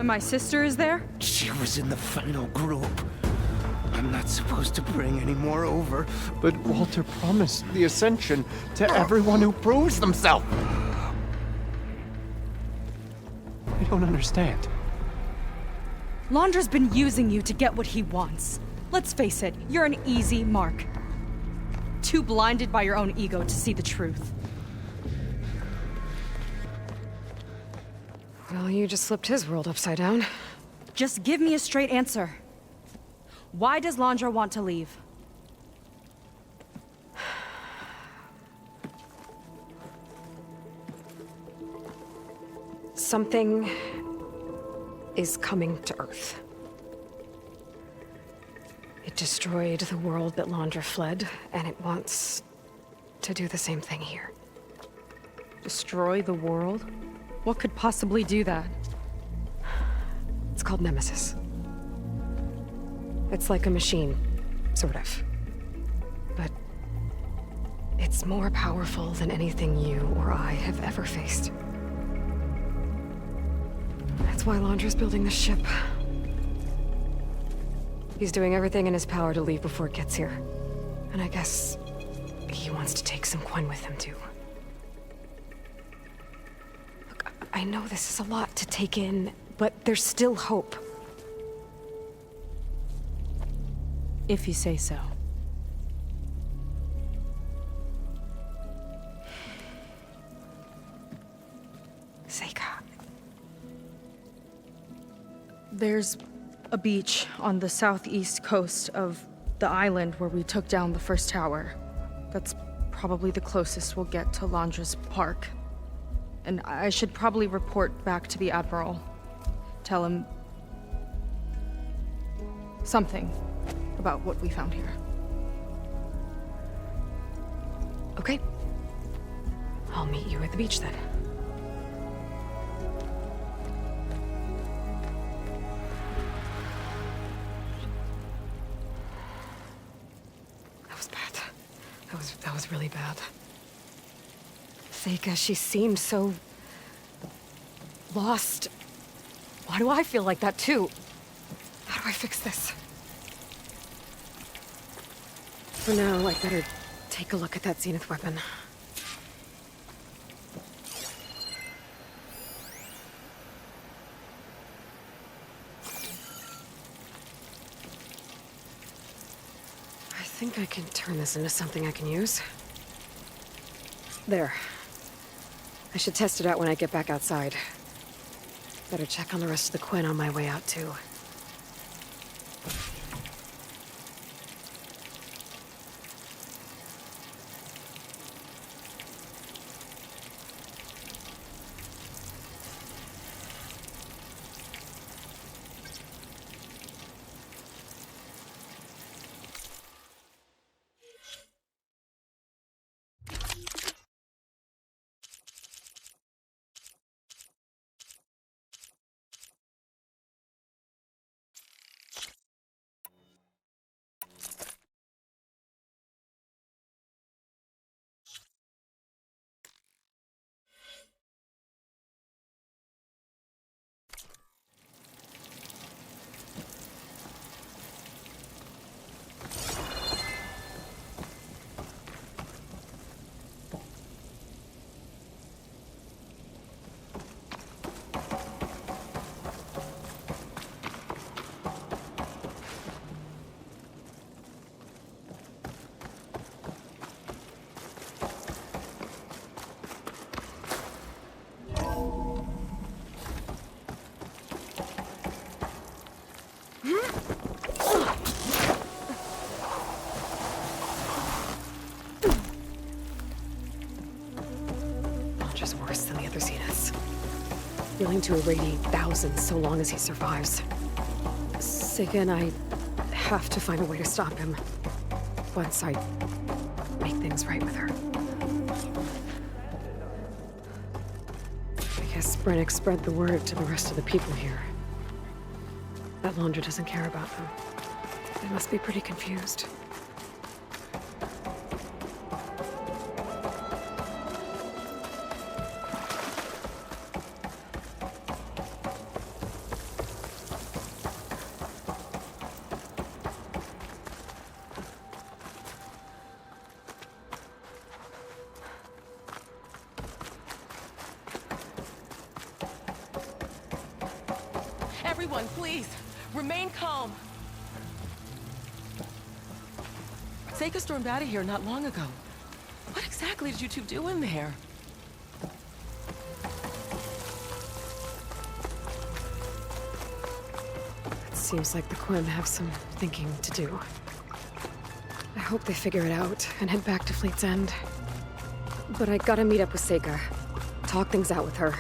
[SPEAKER 1] And my sister is there?
[SPEAKER 17] She was in the final group. I'm not supposed to bring any more over.
[SPEAKER 10] But Walter promised the Ascension to everyone who proves themselves. I don't understand.
[SPEAKER 1] Londra's been using you to get what he wants. Let's face it, you're an easy mark. Too blinded by your own ego to see the truth.
[SPEAKER 2] Well, you just flipped his world upside down.
[SPEAKER 1] Just give me a straight answer. Why does Londra want to leave?
[SPEAKER 2] Something is coming to Earth. It destroyed the world that Londra fled, and it wants to do the same thing here.
[SPEAKER 1] Destroy the world? What could possibly do that?
[SPEAKER 2] It's called Nemesis. It's like a machine, sort of. But it's more powerful than anything you or I have ever faced. That's why Londra's building this ship. He's doing everything in his power to leave before it gets here. And I guess he wants to take some Quen with him, too. Look, I know this is a lot to take in, but there's still hope.
[SPEAKER 1] If you say so.
[SPEAKER 2] Seika.
[SPEAKER 1] There's a beach on the southeast coast of the island where we took down the first tower. That's probably the closest we'll get to Londra's park. And I should probably report back to the Admiral. Tell him something about what we found here.
[SPEAKER 2] Okay. I'll meet you at the beach then. That was bad. That was really bad. Seika, she seemed so lost. Why do I feel like that too? How do I fix this? For now, I'd better take a look at that Zenith weapon. I think I can turn this into something I can use. There. I should test it out when I get back outside. Better check on the rest of the Quen on my way out, too. Willing to irradiate thousands so long as he survives. Seika and I have to find a way to stop him. Once I make things right with her. I guess Brennick spread the word to the rest of the people here. That Londra doesn't care about them. They must be pretty confused.
[SPEAKER 9] Everyone, please, remain calm. Seika stormed out of here not long ago. What exactly did you two do in there?
[SPEAKER 2] It seems like the Quim have some thinking to do. I hope they figure it out and head back to Fleet's End. But I gotta meet up with Seika. Talk things out with her.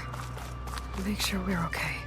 [SPEAKER 2] Make sure we're okay.